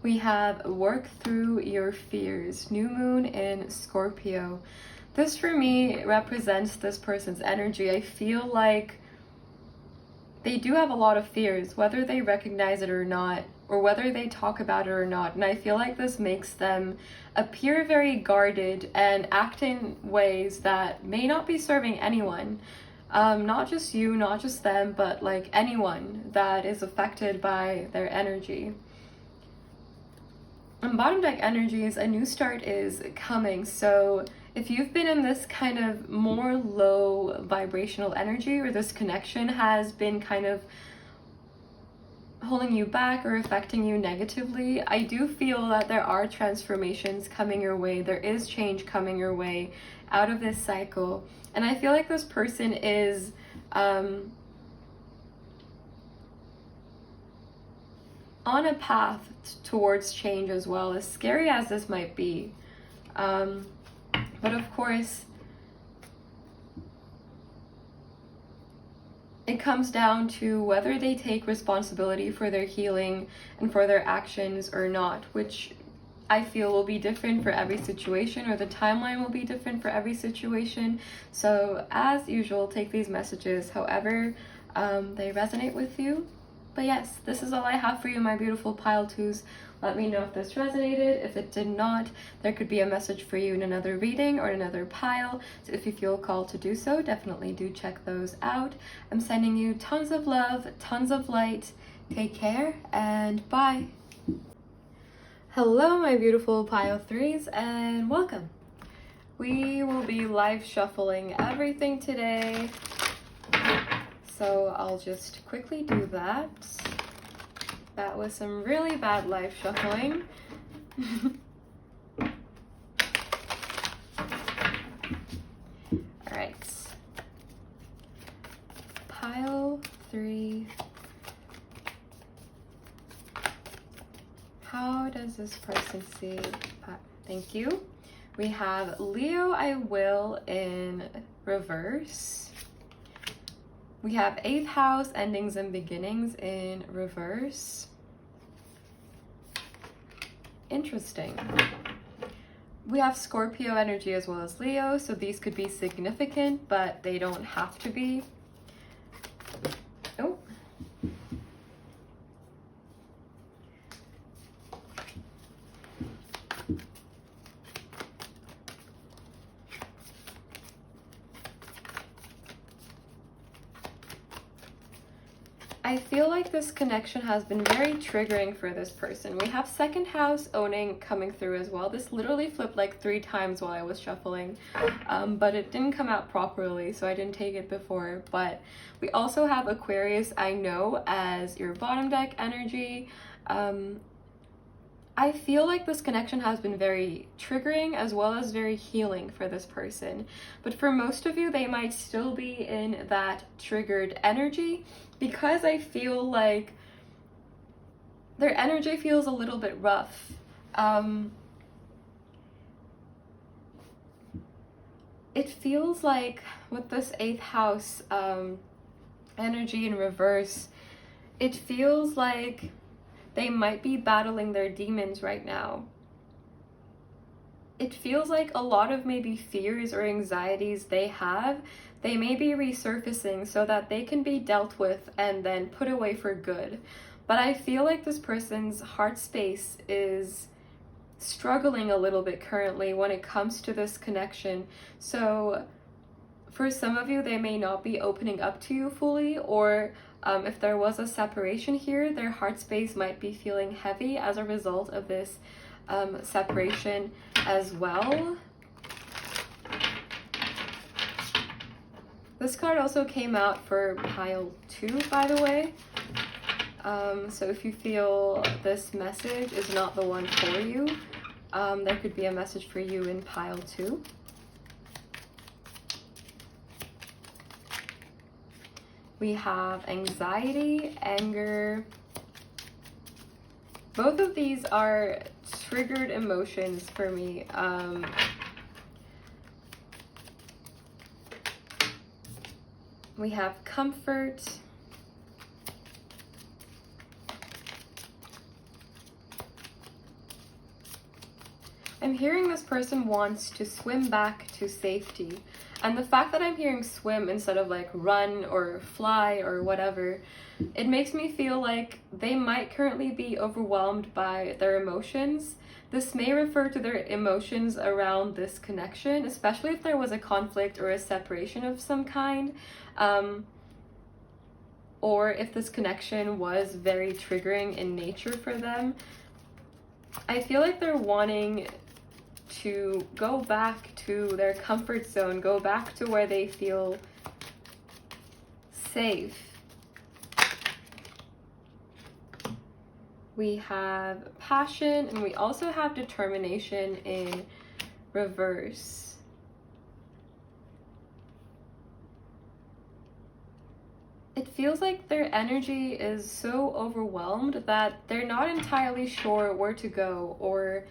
We have work through your fears. New moon in Scorpio. This for me represents this person's energy. I feel like they do have a lot of fears, whether they recognize it or not, or whether they talk about it or not. And I feel like this makes them appear very guarded and act in ways that may not be serving anyone. Not just you, not just them, but like anyone that is affected by their energy. And bottom deck energies, a new start is coming. So if you've been in this kind of more low vibrational energy, or this connection has been kind of holding you back or affecting you negatively, I do feel that there are transformations coming your way. There is change coming your way out of this cycle. And I feel like this person is on a path towards change as well, as scary as this might be. But of course, it comes down to whether they take responsibility for their healing and for their actions or not, which I feel will be different for every situation, or the timeline will be different for every situation. So as usual, take these messages however they resonate with you. But yes, this is all I have for you, my beautiful pile twos. Let me know if this resonated. If it did not, there could be a message for you in another reading or another pile. So if you feel called to do so, definitely do check those out. I'm sending you tons of love, tons of light. Take care and bye. Hello, my beautiful pile threes, and welcome. We will be live shuffling everything today. So I'll just quickly do that. That was some really bad live shuffling. All right. Pile 3. How does this person see? Thank you. We have Leo, I will in reverse. We have 8th house, endings and beginnings in reverse. Interesting. We have Scorpio energy as well as Leo, so these could be significant, but they don't have to be. Oh. I feel like this connection has been very triggering for this person. We have 2nd house owning coming through as well. This literally flipped like 3 times while I was shuffling, but it didn't come out properly, so I didn't take it before. But we also have Aquarius, I know, as your bottom deck energy. I feel like this connection has been very triggering as well as very healing for this person. But for most of you, they might still be in that triggered energy, because I feel like their energy feels a little bit rough. It feels like with this 8th house energy in reverse, it feels like they might be battling their demons right now. It feels like a lot of maybe fears or anxieties they have, they may be resurfacing so that they can be dealt with and then put away for good. But I feel like this person's heart space is struggling a little bit currently when it comes to this connection. So for some of you, they may not be opening up to you fully, or if there was a separation here, their heart space might be feeling heavy as a result of this separation as well. This card also came out for pile 2, by the way. So if you feel this message is not the one for you, there could be a message for you in pile 2. We have anxiety, anger. Both of these are triggered emotions for me. We have comfort. I'm hearing this person wants to swim back to safety. And the fact that I'm hearing swim instead of like run or fly or whatever, it makes me feel like they might currently be overwhelmed by their emotions. This may refer to their emotions around this connection, especially if there was a conflict or a separation of some kind. Or if this connection was very triggering in nature for them. I feel like they're wanting to go back to their comfort zone, go back to where they feel safe. We have passion, and we also have determination in reverse. It feels like their energy is so overwhelmed that they're not entirely sure where to go or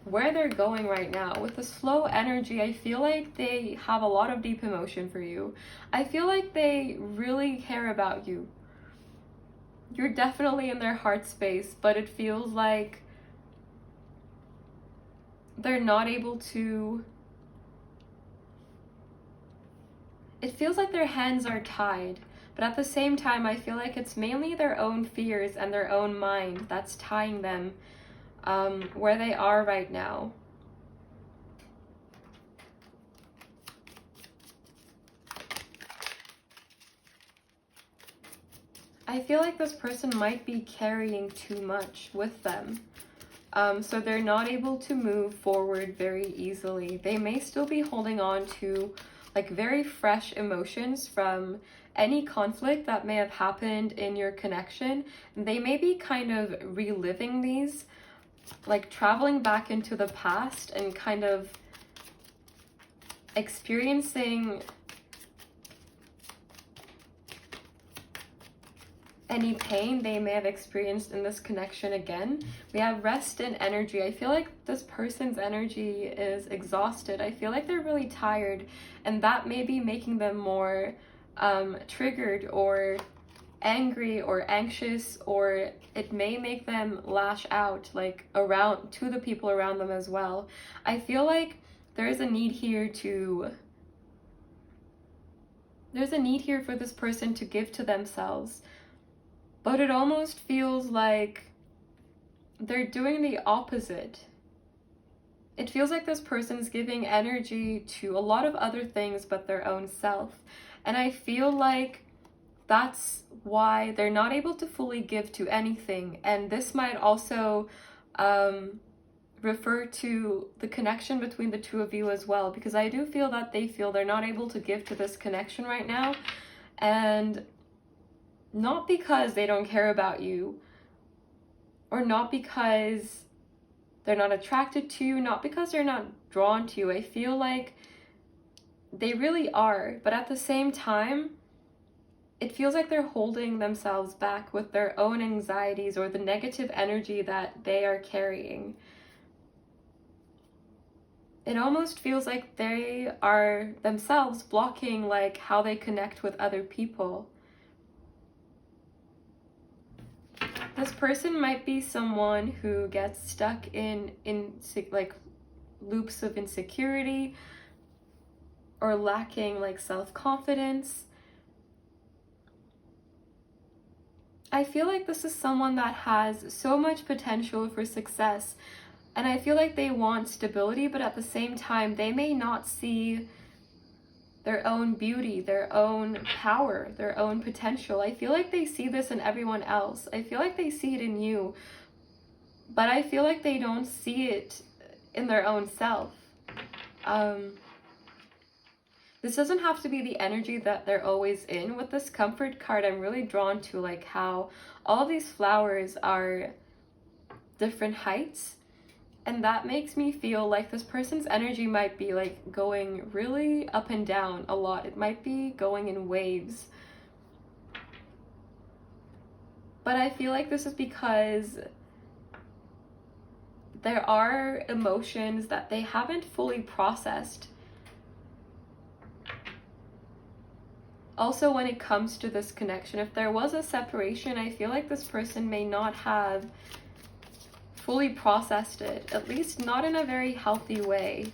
where they're going right now. With the slow energy, I feel like they have a lot of deep emotion for you. I feel like they really care about you. You're definitely in their heart space, but it feels like they're not able to... It feels like their hands are tied, but at the same time, I feel like it's mainly their own fears and their own mind that's tying them where they are right now. I feel like this person might be carrying too much with them. So they're not able to move forward very easily. They may still be holding on to like very fresh emotions from any conflict that may have happened in your connection. They may be kind of reliving these, like traveling back into the past and kind of experiencing any pain they may have experienced in this connection again. We have rest and energy. I feel like this person's energy is exhausted. I feel like they're really tired, and that may be making them more triggered or angry or anxious, or it may make them lash out like around to the people around them as well. I feel like there's a need here for this person to give to themselves. But it almost feels like they're doing the opposite. It feels like this person's giving energy to a lot of other things but their own self. And I feel like that's why they're not able to fully give to anything. And this might also refer to the connection between the two of you as well, because I do feel that they feel they're not able to give to this connection right now. And not because they don't care about you, or not because they're not attracted to you, not because they're not drawn to you. I feel like they really are, but at the same time, it feels like they're holding themselves back with their own anxieties or the negative energy that they are carrying. It almost feels like they are themselves blocking like how they connect with other people. This person might be someone who gets stuck in like loops of insecurity or lacking like self-confidence. I feel like this is someone that has so much potential for success, and I feel like they want stability, but at the same time they may not see their own beauty, their own power, their own potential. I feel like they see this in everyone else. I feel like they see it in you, but I feel like they don't see it in their own self. This doesn't have to be the energy that they're always in. With this Comfort card, I'm really drawn to like how all of these flowers are different heights. And that makes me feel like this person's energy might be like going really up and down a lot. It might be going in waves. But I feel like this is because there are emotions that they haven't fully processed. Also, when it comes to this connection, if there was a separation, I feel like this person may not have fully processed it, at least not in a very healthy way.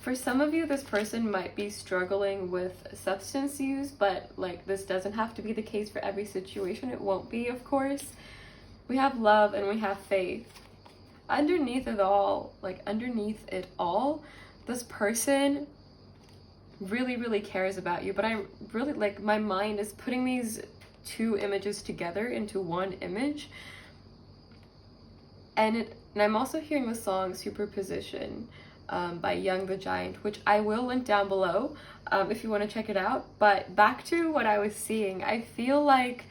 For some of you, this person might be struggling with substance use, but like this doesn't have to be the case for every situation. It won't be, of course. We have love and we have faith. Underneath it all, this person really cares about you. But I really like, my mind is putting these two images together into one image, and I'm also hearing the song Superposition by Young the Giant, which I will link down below if you want to check it out. But back to what I was seeing, I feel like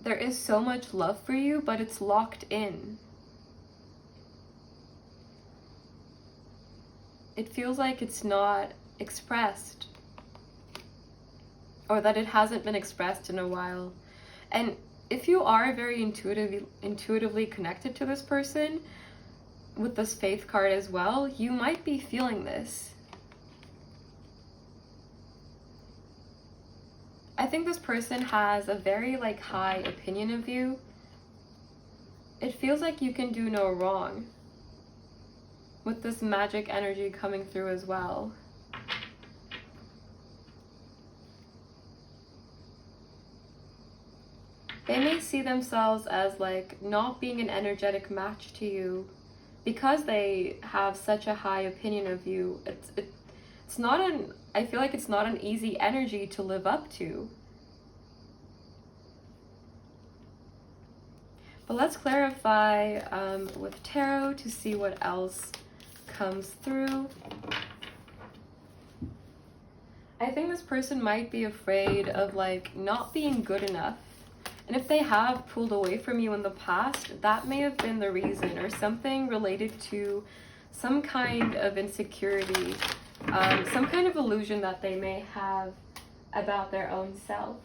there is so much love for you, but it's locked in. It feels like it's not expressed, or that it hasn't been expressed in a while. And if you are very intuitively connected to this person, with this Faith card as well, you might be feeling this. I think this person has a very like high opinion of you. It feels like you can do no wrong, with this magic energy coming through as well. They may see themselves as like not being an energetic match to you because they have such a high opinion of you. It's not I feel like it's not an easy energy to live up to. But let's clarify with tarot to see what else comes through. I think this person might be afraid of like not being good enough. And if they have pulled away from you in the past, that may have been the reason, or something related to some kind of insecurity, some kind of illusion that they may have about their own self.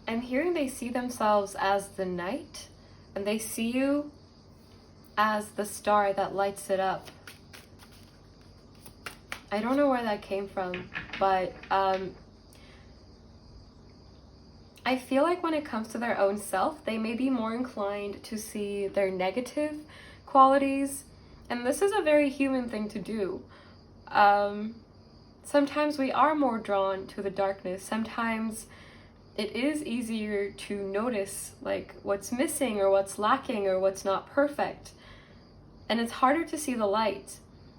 I'm hearing they see themselves as the night, and they see you as the star that lights it up. I don't know where that came from, but I feel like when it comes to their own self, they may be more inclined to see their negative qualities, and this is a very human thing to do. Sometimes we are more drawn to the darkness. Sometimes it is easier to notice like what's missing or what's lacking or what's not perfect. And it's harder to see the light.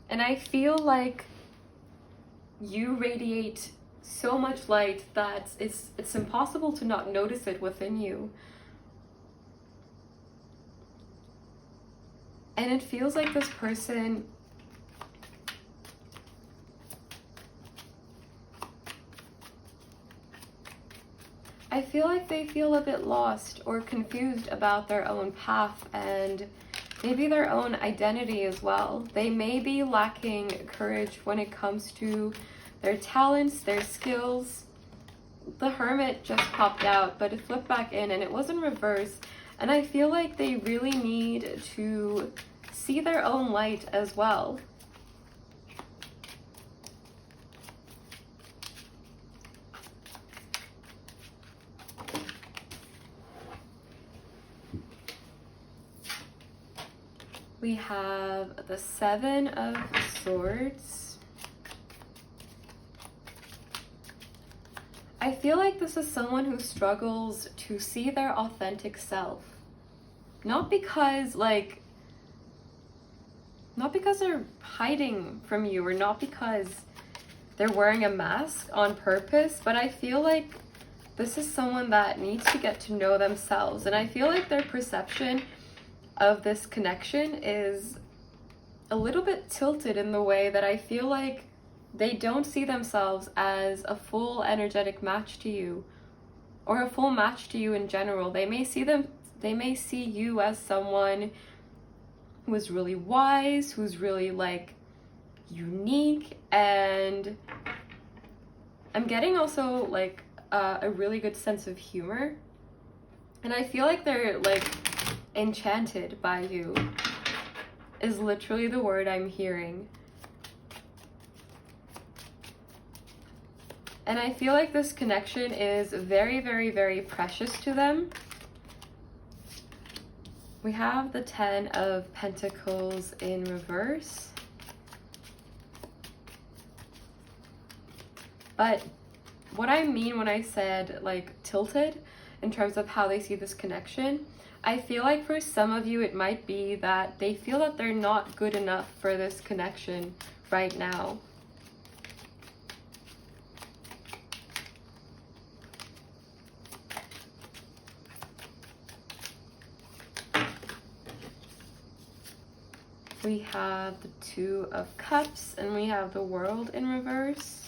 And I feel like you radiate so much light that it's impossible to not notice it within you. And it feels like this person I feel like they feel a bit lost or confused about their own path and maybe their own identity as well. They may be lacking courage when it comes to their talents, their skills. The Hermit just popped out, but it flipped back in and it was in reverse. And I feel like they really need to see their own light as well. We have the Seven of Swords. I feel like this is someone who struggles to see their authentic self. Not because they're hiding from you or not because they're wearing a mask on purpose, but I feel like this is someone that needs to get to know themselves. And I feel like their perception of this connection is a little bit tilted in the way that I feel like they don't see themselves as a full energetic match to you or a full match to you in general. They may see you as someone who is really wise, who's really like unique, and I'm getting also like a really good sense of humor. And I feel like they're like enchanted by you is literally the word I'm hearing. And I feel like this connection is very, very, very precious to them. We have the Ten of Pentacles in reverse. But what I mean when I said like tilted in terms of how they see this connection, I feel like for some of you it might be that they feel that they're not good enough for this connection right now. We have the Two of Cups and we have the World in reverse.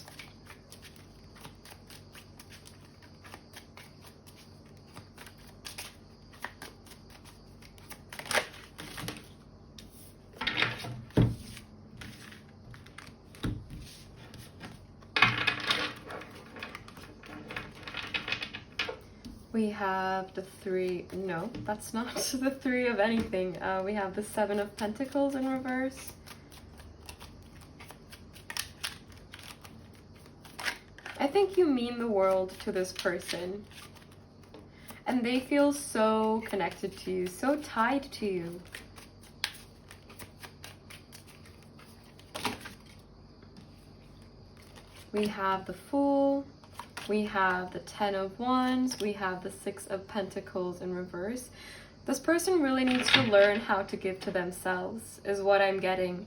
We have the three, no, that's not the Three of anything. We have the Seven of Pentacles in reverse. I think you mean the world to this person. And they feel so connected to you, so tied to you. We have the Fool, we have the Ten of Wands, we have the Six of Pentacles in reverse. This person really needs to learn how to give to themselves, is what I'm getting.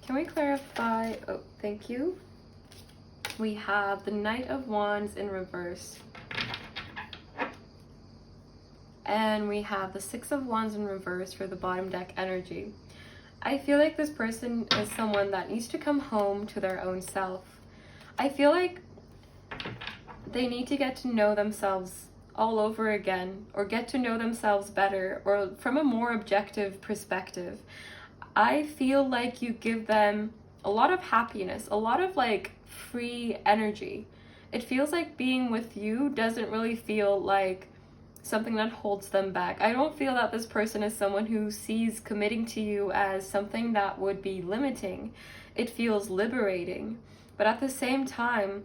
Can we clarify? Oh, thank you. We have the Knight of Wands in reverse. And we have the Six of Wands in reverse for the bottom deck energy. I feel like this person is someone that needs to come home to their own self. I feel like they need to get to know themselves all over again, or get to know themselves better, or from a more objective perspective. I feel like you give them a lot of happiness, a lot of like free energy. It feels like being with you doesn't really feel like something that holds them back. I don't feel that this person is someone who sees committing to you as something that would be limiting. It feels liberating. But at the same time,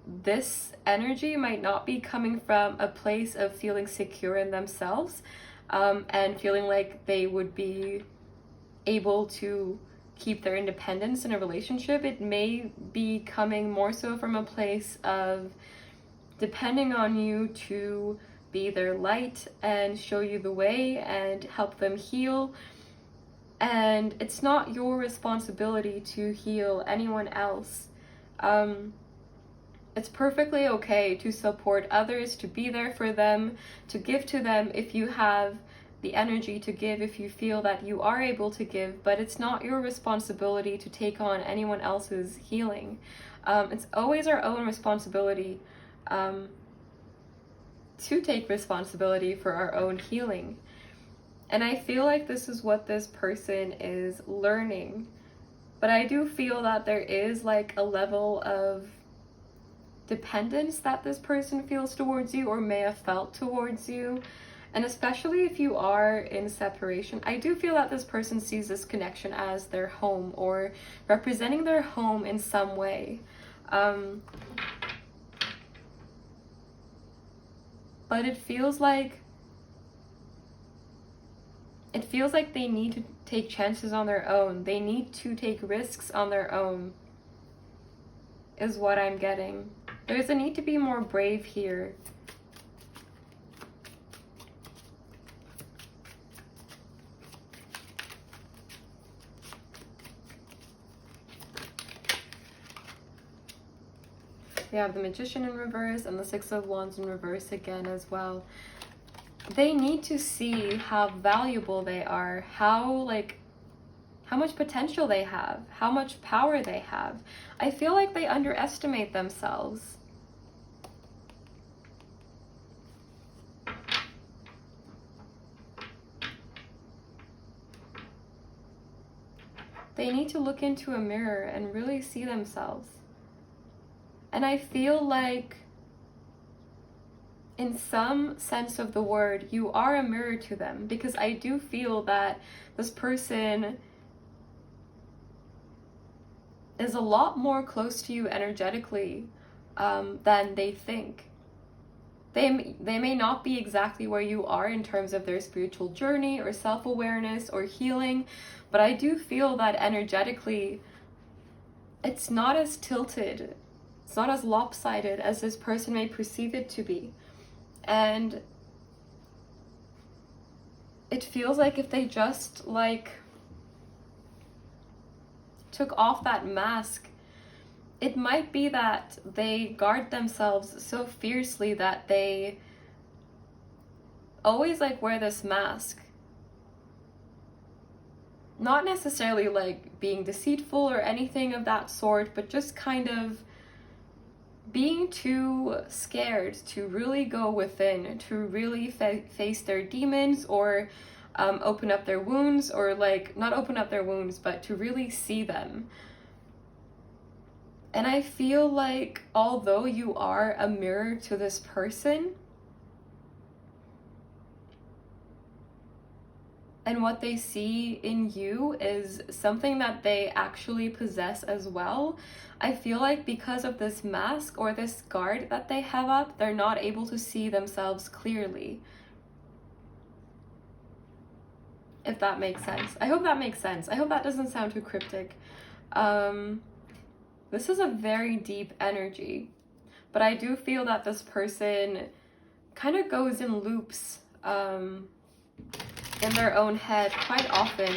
this energy might not be coming from a place of feeling secure in themselves, and feeling like they would be able to keep their independence in a relationship. It may be coming more so from a place of depending on you to be their light and show you the way and help them heal. And it's not your responsibility to heal anyone else. It's perfectly okay to support others, to be there for them, to give to them if you have the energy to give, if you feel that you are able to give, but it's not your responsibility to take on anyone else's healing. It's always our own responsibility to take responsibility for our own healing. And I feel like this is what this person is learning. But I do feel that there is like a level of dependence that this person feels towards you, or may have felt towards you. And especially if you are in separation, I do feel that this person sees this connection as their home, or representing their home in some way. But it feels like they need to take chances on their own. They need to take risks on their own, is what I'm getting. There's a need to be more brave here. We have the Magician in reverse and the Six of Wands in reverse again as well. They need to see how valuable they are, how much potential they have, how much power they have. I feel like they underestimate themselves. They need to look into a mirror and really see themselves. And I feel like, in some sense of the word, you are a mirror to them, because I do feel that this person is a lot more close to you energetically than they think. They may not be exactly where you are in terms of their spiritual journey or self-awareness or healing, but I do feel that energetically it's not as tilted, it's not as lopsided as this person may perceive it to be. And it feels like if they just took off that mask, it might be that they guard themselves so fiercely that they always wear this mask. Not necessarily being deceitful or anything of that sort, but just kind of being too scared to really go within, to really face their demons, or open up their wounds, or not open up their wounds, but to really see them. And I feel like although you are a mirror to this person, and what they see in you is something that they actually possess as well, I feel like because of this mask or this guard that they have up, they're not able to see themselves clearly. if that makes sense. I hope that makes sense. I hope that doesn't sound too cryptic. This is a very deep energy, but I do feel that this person kind of goes in loops in their own head quite often.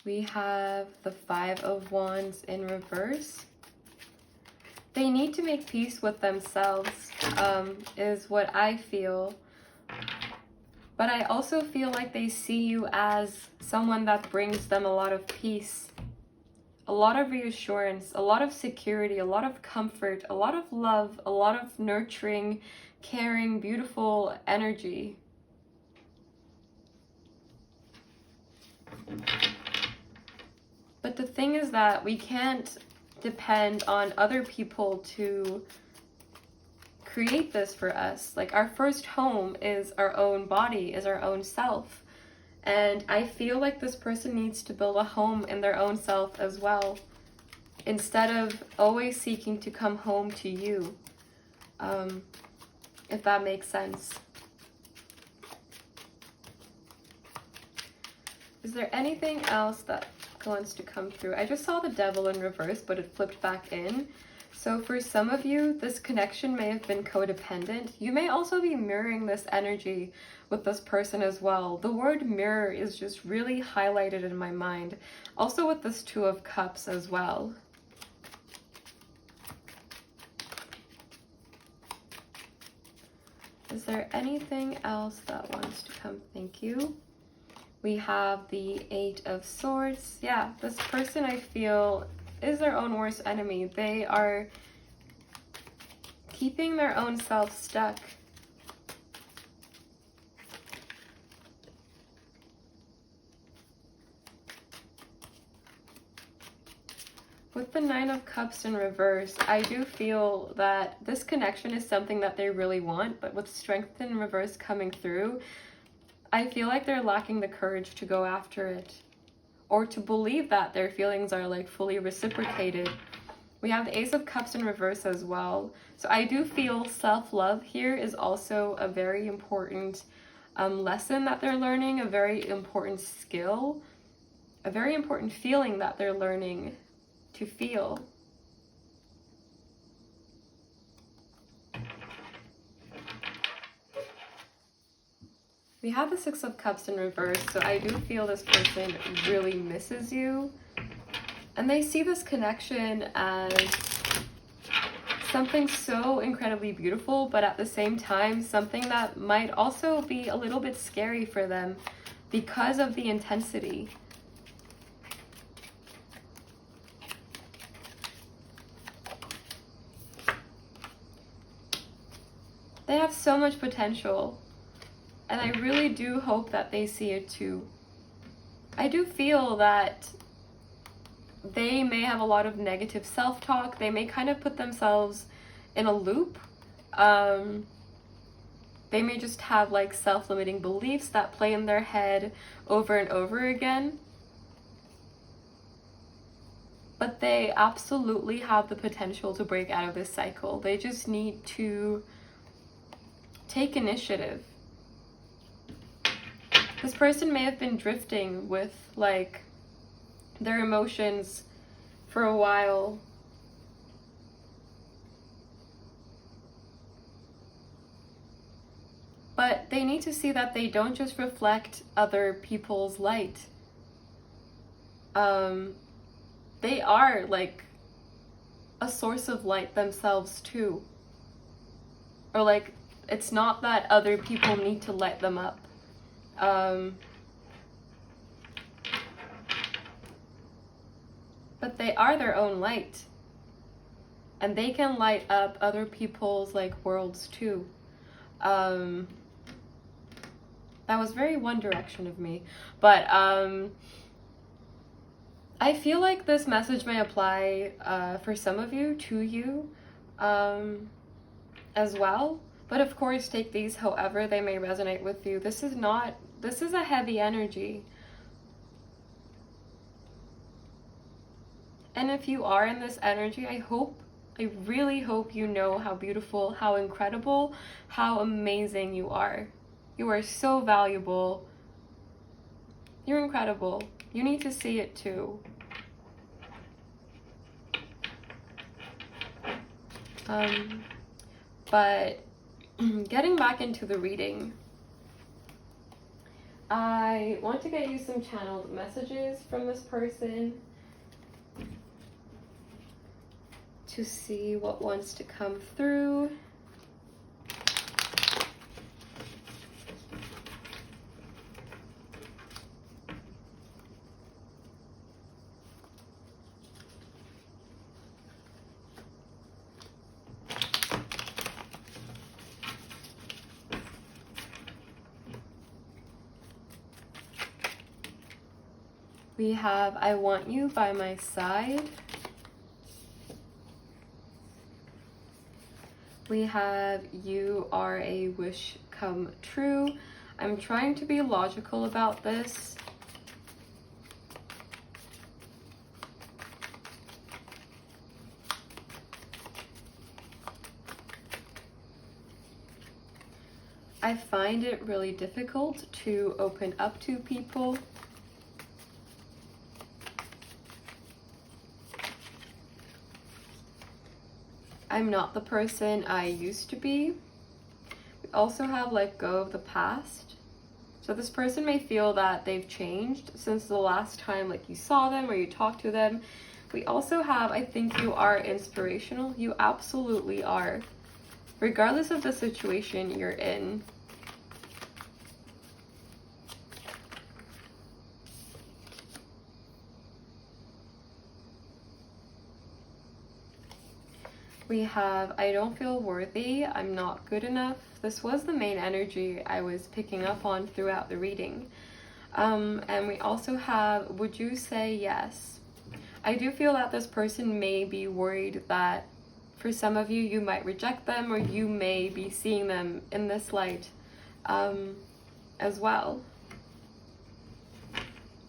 We have the Five of Wands in reverse. They need to make peace with themselves, is what I feel. But I also feel like they see you as someone that brings them a lot of peace, a lot of reassurance, a lot of security, a lot of comfort, a lot of love, a lot of nurturing, caring, beautiful energy. But the thing is that we can't depend on other people to create this for us. Like, our first home is our own body, is our own self. And I feel like this person needs to build a home in their own self as well, instead of always seeking to come home to you, if that makes sense. Is there anything else that wants to come through? I just saw the Devil in reverse, but it flipped back in. So for some of you, this connection may have been codependent. You may also be mirroring this energy with this person as well. The word mirror is just really highlighted in my mind. Also with this Two of Cups as well. Is there anything else that wants to come? Thank you. We have the Eight of Swords. Yeah, this person, I feel, is their own worst enemy. They are keeping their own self stuck. With the Nine of Cups in reverse, I do feel that this connection is something that they really want, but with Strength in reverse coming through, I feel like they're lacking the courage to go after it, or to believe that their feelings are like fully reciprocated. We have the Ace of Cups in reverse as well. So I do feel self-love here is also a very important lesson that they're learning, a very important skill, a very important feeling that they're learning to feel. We have the Six of Cups in reverse, so I do feel this person really misses you. And they see this connection as something so incredibly beautiful, but at the same time, something that might also be a little bit scary for them because of the intensity. They have so much potential. And I really do hope that they see it too. I do feel that they may have a lot of negative self-talk. They may kind of put themselves in a loop. They may just have like self-limiting beliefs that play in their head over and over again. But they absolutely have the potential to break out of this cycle. They just need to take initiative. This person may have been drifting with like their emotions for a while. But they need to see that they don't just reflect other people's light. They are like a source of light themselves too. Or like, it's not that other people need to light them up. But they are their own light, and they can light up other people's like worlds too. That was very One Direction of me, but I feel like this message may apply for some of you, to you as well. But of course, take these however they may resonate with you. This is a heavy energy. And if you are in this energy, I really hope you know how beautiful, how incredible, how amazing you are. You are so valuable. You're incredible. You need to see it too. But getting back into the reading, I want to get you some channeled messages from this person to see what wants to come through. We have I want you by my side. We have you are a wish come true. I'm trying to be logical about this. I find it really difficult to open up to people. I'm not the person I used to be. We also have let go of the past. So this person may feel that they've changed since the last time like you saw them or you talked to them. We also have, I think you are inspirational. You absolutely are. Regardless of the situation you're in. We have, I don't feel worthy, I'm not good enough. This was the main energy I was picking up on throughout the reading. And we also have, would you say yes? I do feel that this person may be worried that for some of you, you might reject them or you may be seeing them in this light as well.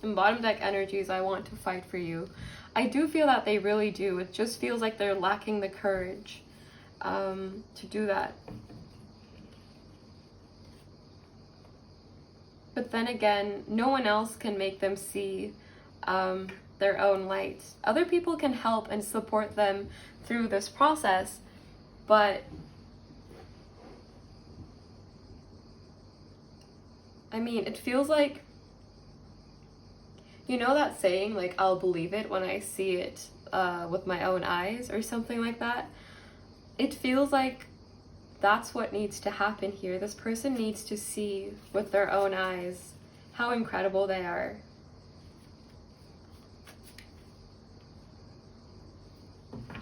In bottom deck energies, I want to fight for you. I do feel that they really do. It just feels like they're lacking the courage to do that. But then again, no one else can make them see their own light. Other people can help and support them through this process, but I mean, it feels like, you know that saying, like, I'll believe it when I see it with my own eyes or something like that? It feels like that's what needs to happen here. This person needs to see with their own eyes how incredible they are.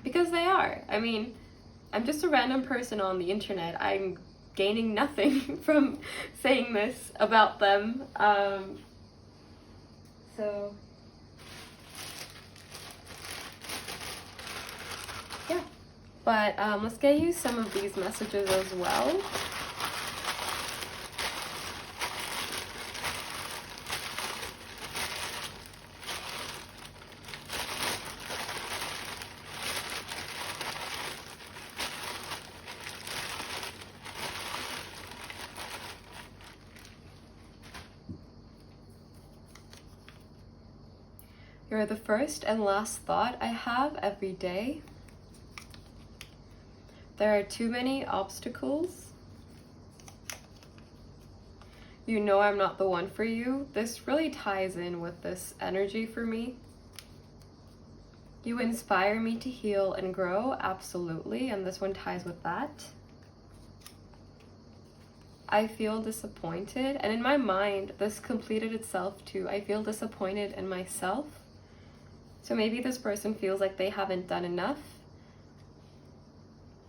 Because they are. I mean, I'm just a random person on the internet. I'm gaining nothing from saying this about them. So, yeah, but let's get you some of these messages as well. You're the first and last thought I have every day. There are too many obstacles. You know I'm not the one for you. This really ties in with this energy for me. You inspire me to heal and grow, absolutely, and this one ties with that. I feel disappointed, and in my mind, this completed itself too. I feel disappointed in myself. So maybe this person feels like they haven't done enough.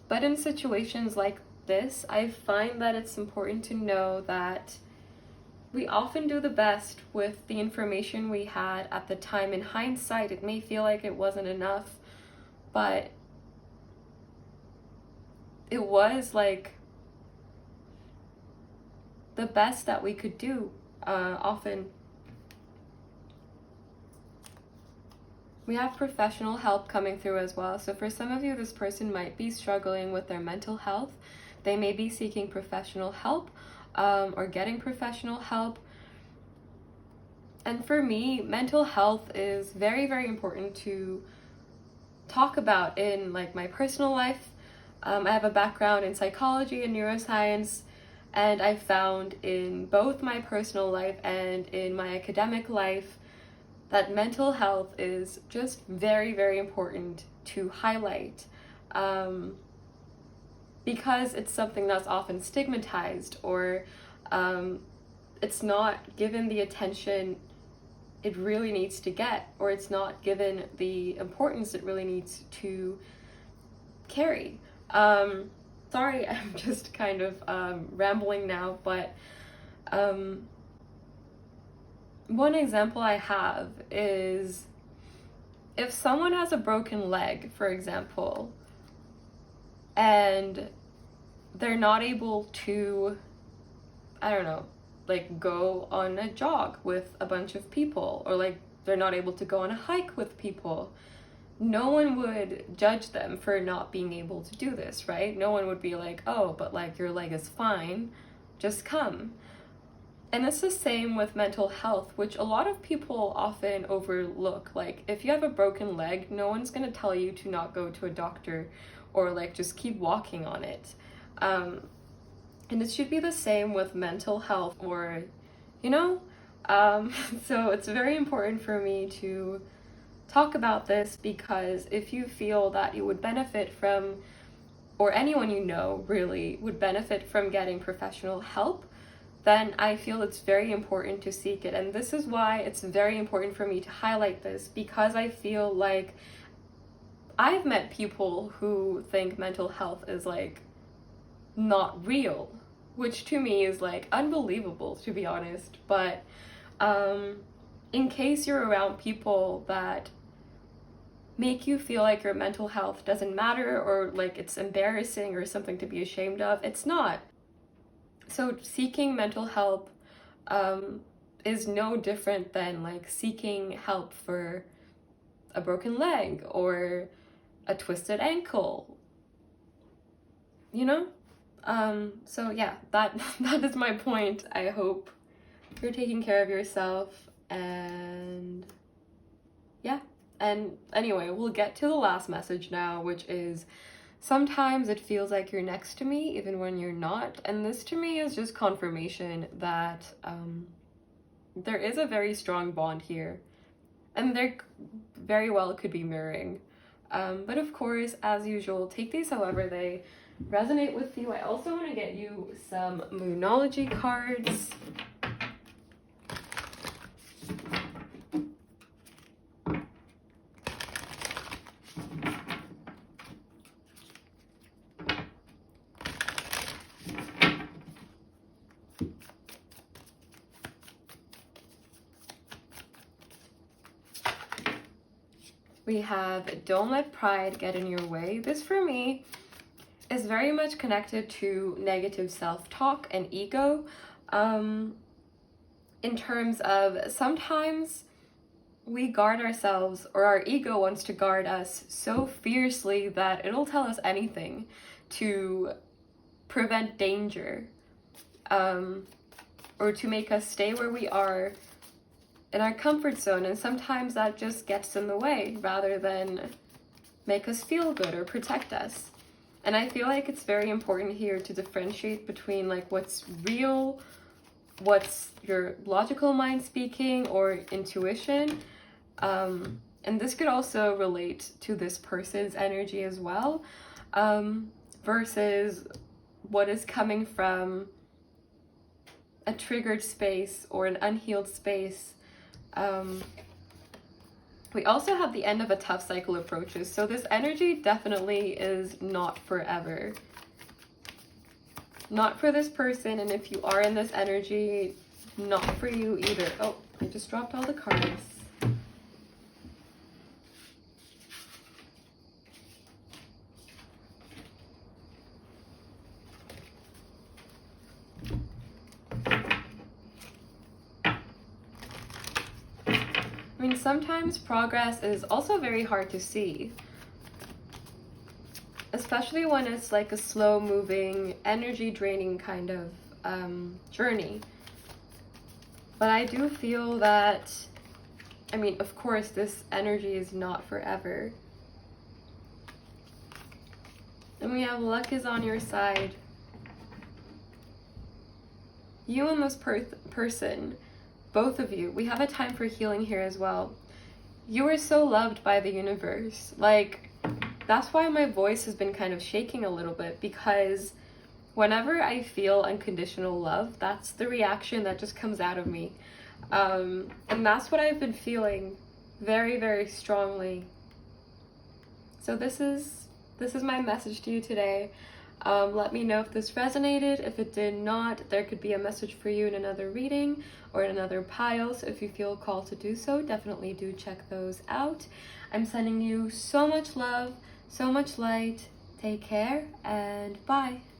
But in situations like this, I find that it's important to know that we often do the best with the information we had at the time. In hindsight, it may feel like it wasn't enough, but it was like the best that we could do. Often we have professional help coming through as well. So for some of you, this person might be struggling with their mental health. They may be seeking professional help, or getting professional help. And for me, mental health is very, very important to talk about in like my personal life. I have a background in psychology and neuroscience, and I found in both my personal life and in my academic life that mental health is just very, very important to highlight, because it's something that's often stigmatized, or it's not given the attention it really needs to get, or it's not given the importance it really needs to carry. Sorry, I'm just kind of rambling now, but one example I have is if someone has a broken leg, for example, and they're not able to, I don't know, like go on a jog with a bunch of people, or like they're not able to go on a hike with people, no one would judge them for not being able to do this, right? No one would be like, oh, but like your leg is fine, just come. And it's the same with mental health, which a lot of people often overlook. Like, if you have a broken leg, no one's gonna tell you to not go to a doctor, or like just keep walking on it. And it should be the same with mental health, or, you know? So it's very important for me to talk about this, because if you feel that you would benefit from, or anyone you know really would benefit from getting professional help, then I feel it's very important to seek it. And this is why it's very important for me to highlight this, because I feel like I've met people who think mental health is like not real, which to me is like unbelievable, to be honest. But in case you're around people that make you feel like your mental health doesn't matter, or like it's embarrassing or something to be ashamed of, it's not. So seeking mental help is no different than like seeking help for a broken leg or a twisted ankle, you know? So yeah, that is my point. I hope you're taking care of yourself, and yeah. And anyway, we'll get to the last message now, which is, sometimes it feels like you're next to me even when you're not. And this to me is just confirmation that there is a very strong bond here, and there very well could be mirroring. But of course, as usual, take these however they resonate with you. I also want to get you some Moonology cards. We have Don't Let Pride Get in Your Way. This for me is very much connected to negative self-talk and ego, in terms of sometimes we guard ourselves, or our ego wants to guard us so fiercely that it'll tell us anything to prevent danger, or to make us stay where we are in our comfort zone. And sometimes that just gets in the way rather than make us feel good or protect us. And I feel like it's very important here to differentiate between like what's real, what's your logical mind speaking, or intuition. And this could also relate to this person's energy as well, versus what is coming from a triggered space or an unhealed space. We also have the end of a tough cycle approaches. So this energy definitely is not forever. Not for this person, and if you are in this energy, not for you either. Oh, I just dropped all the cards. I mean, sometimes progress is also very hard to see, especially when it's like a slow moving, energy draining kind of journey. But I do feel that, I mean, of course, this energy is not forever. And we have luck is on your side. You and this person, both of you, we have a time for healing here as well. You are so loved by the universe. Like, that's why my voice has been kind of shaking a little bit, because whenever I feel unconditional love, that's the reaction that just comes out of me. And that's what I've been feeling very, very strongly. So this is my message to you today. Let me know if this resonated. If it did not, there could be a message for you in another reading or in another pile. So if you feel called to do so, definitely do check those out. I'm sending you so much love, so much light. Take care and bye.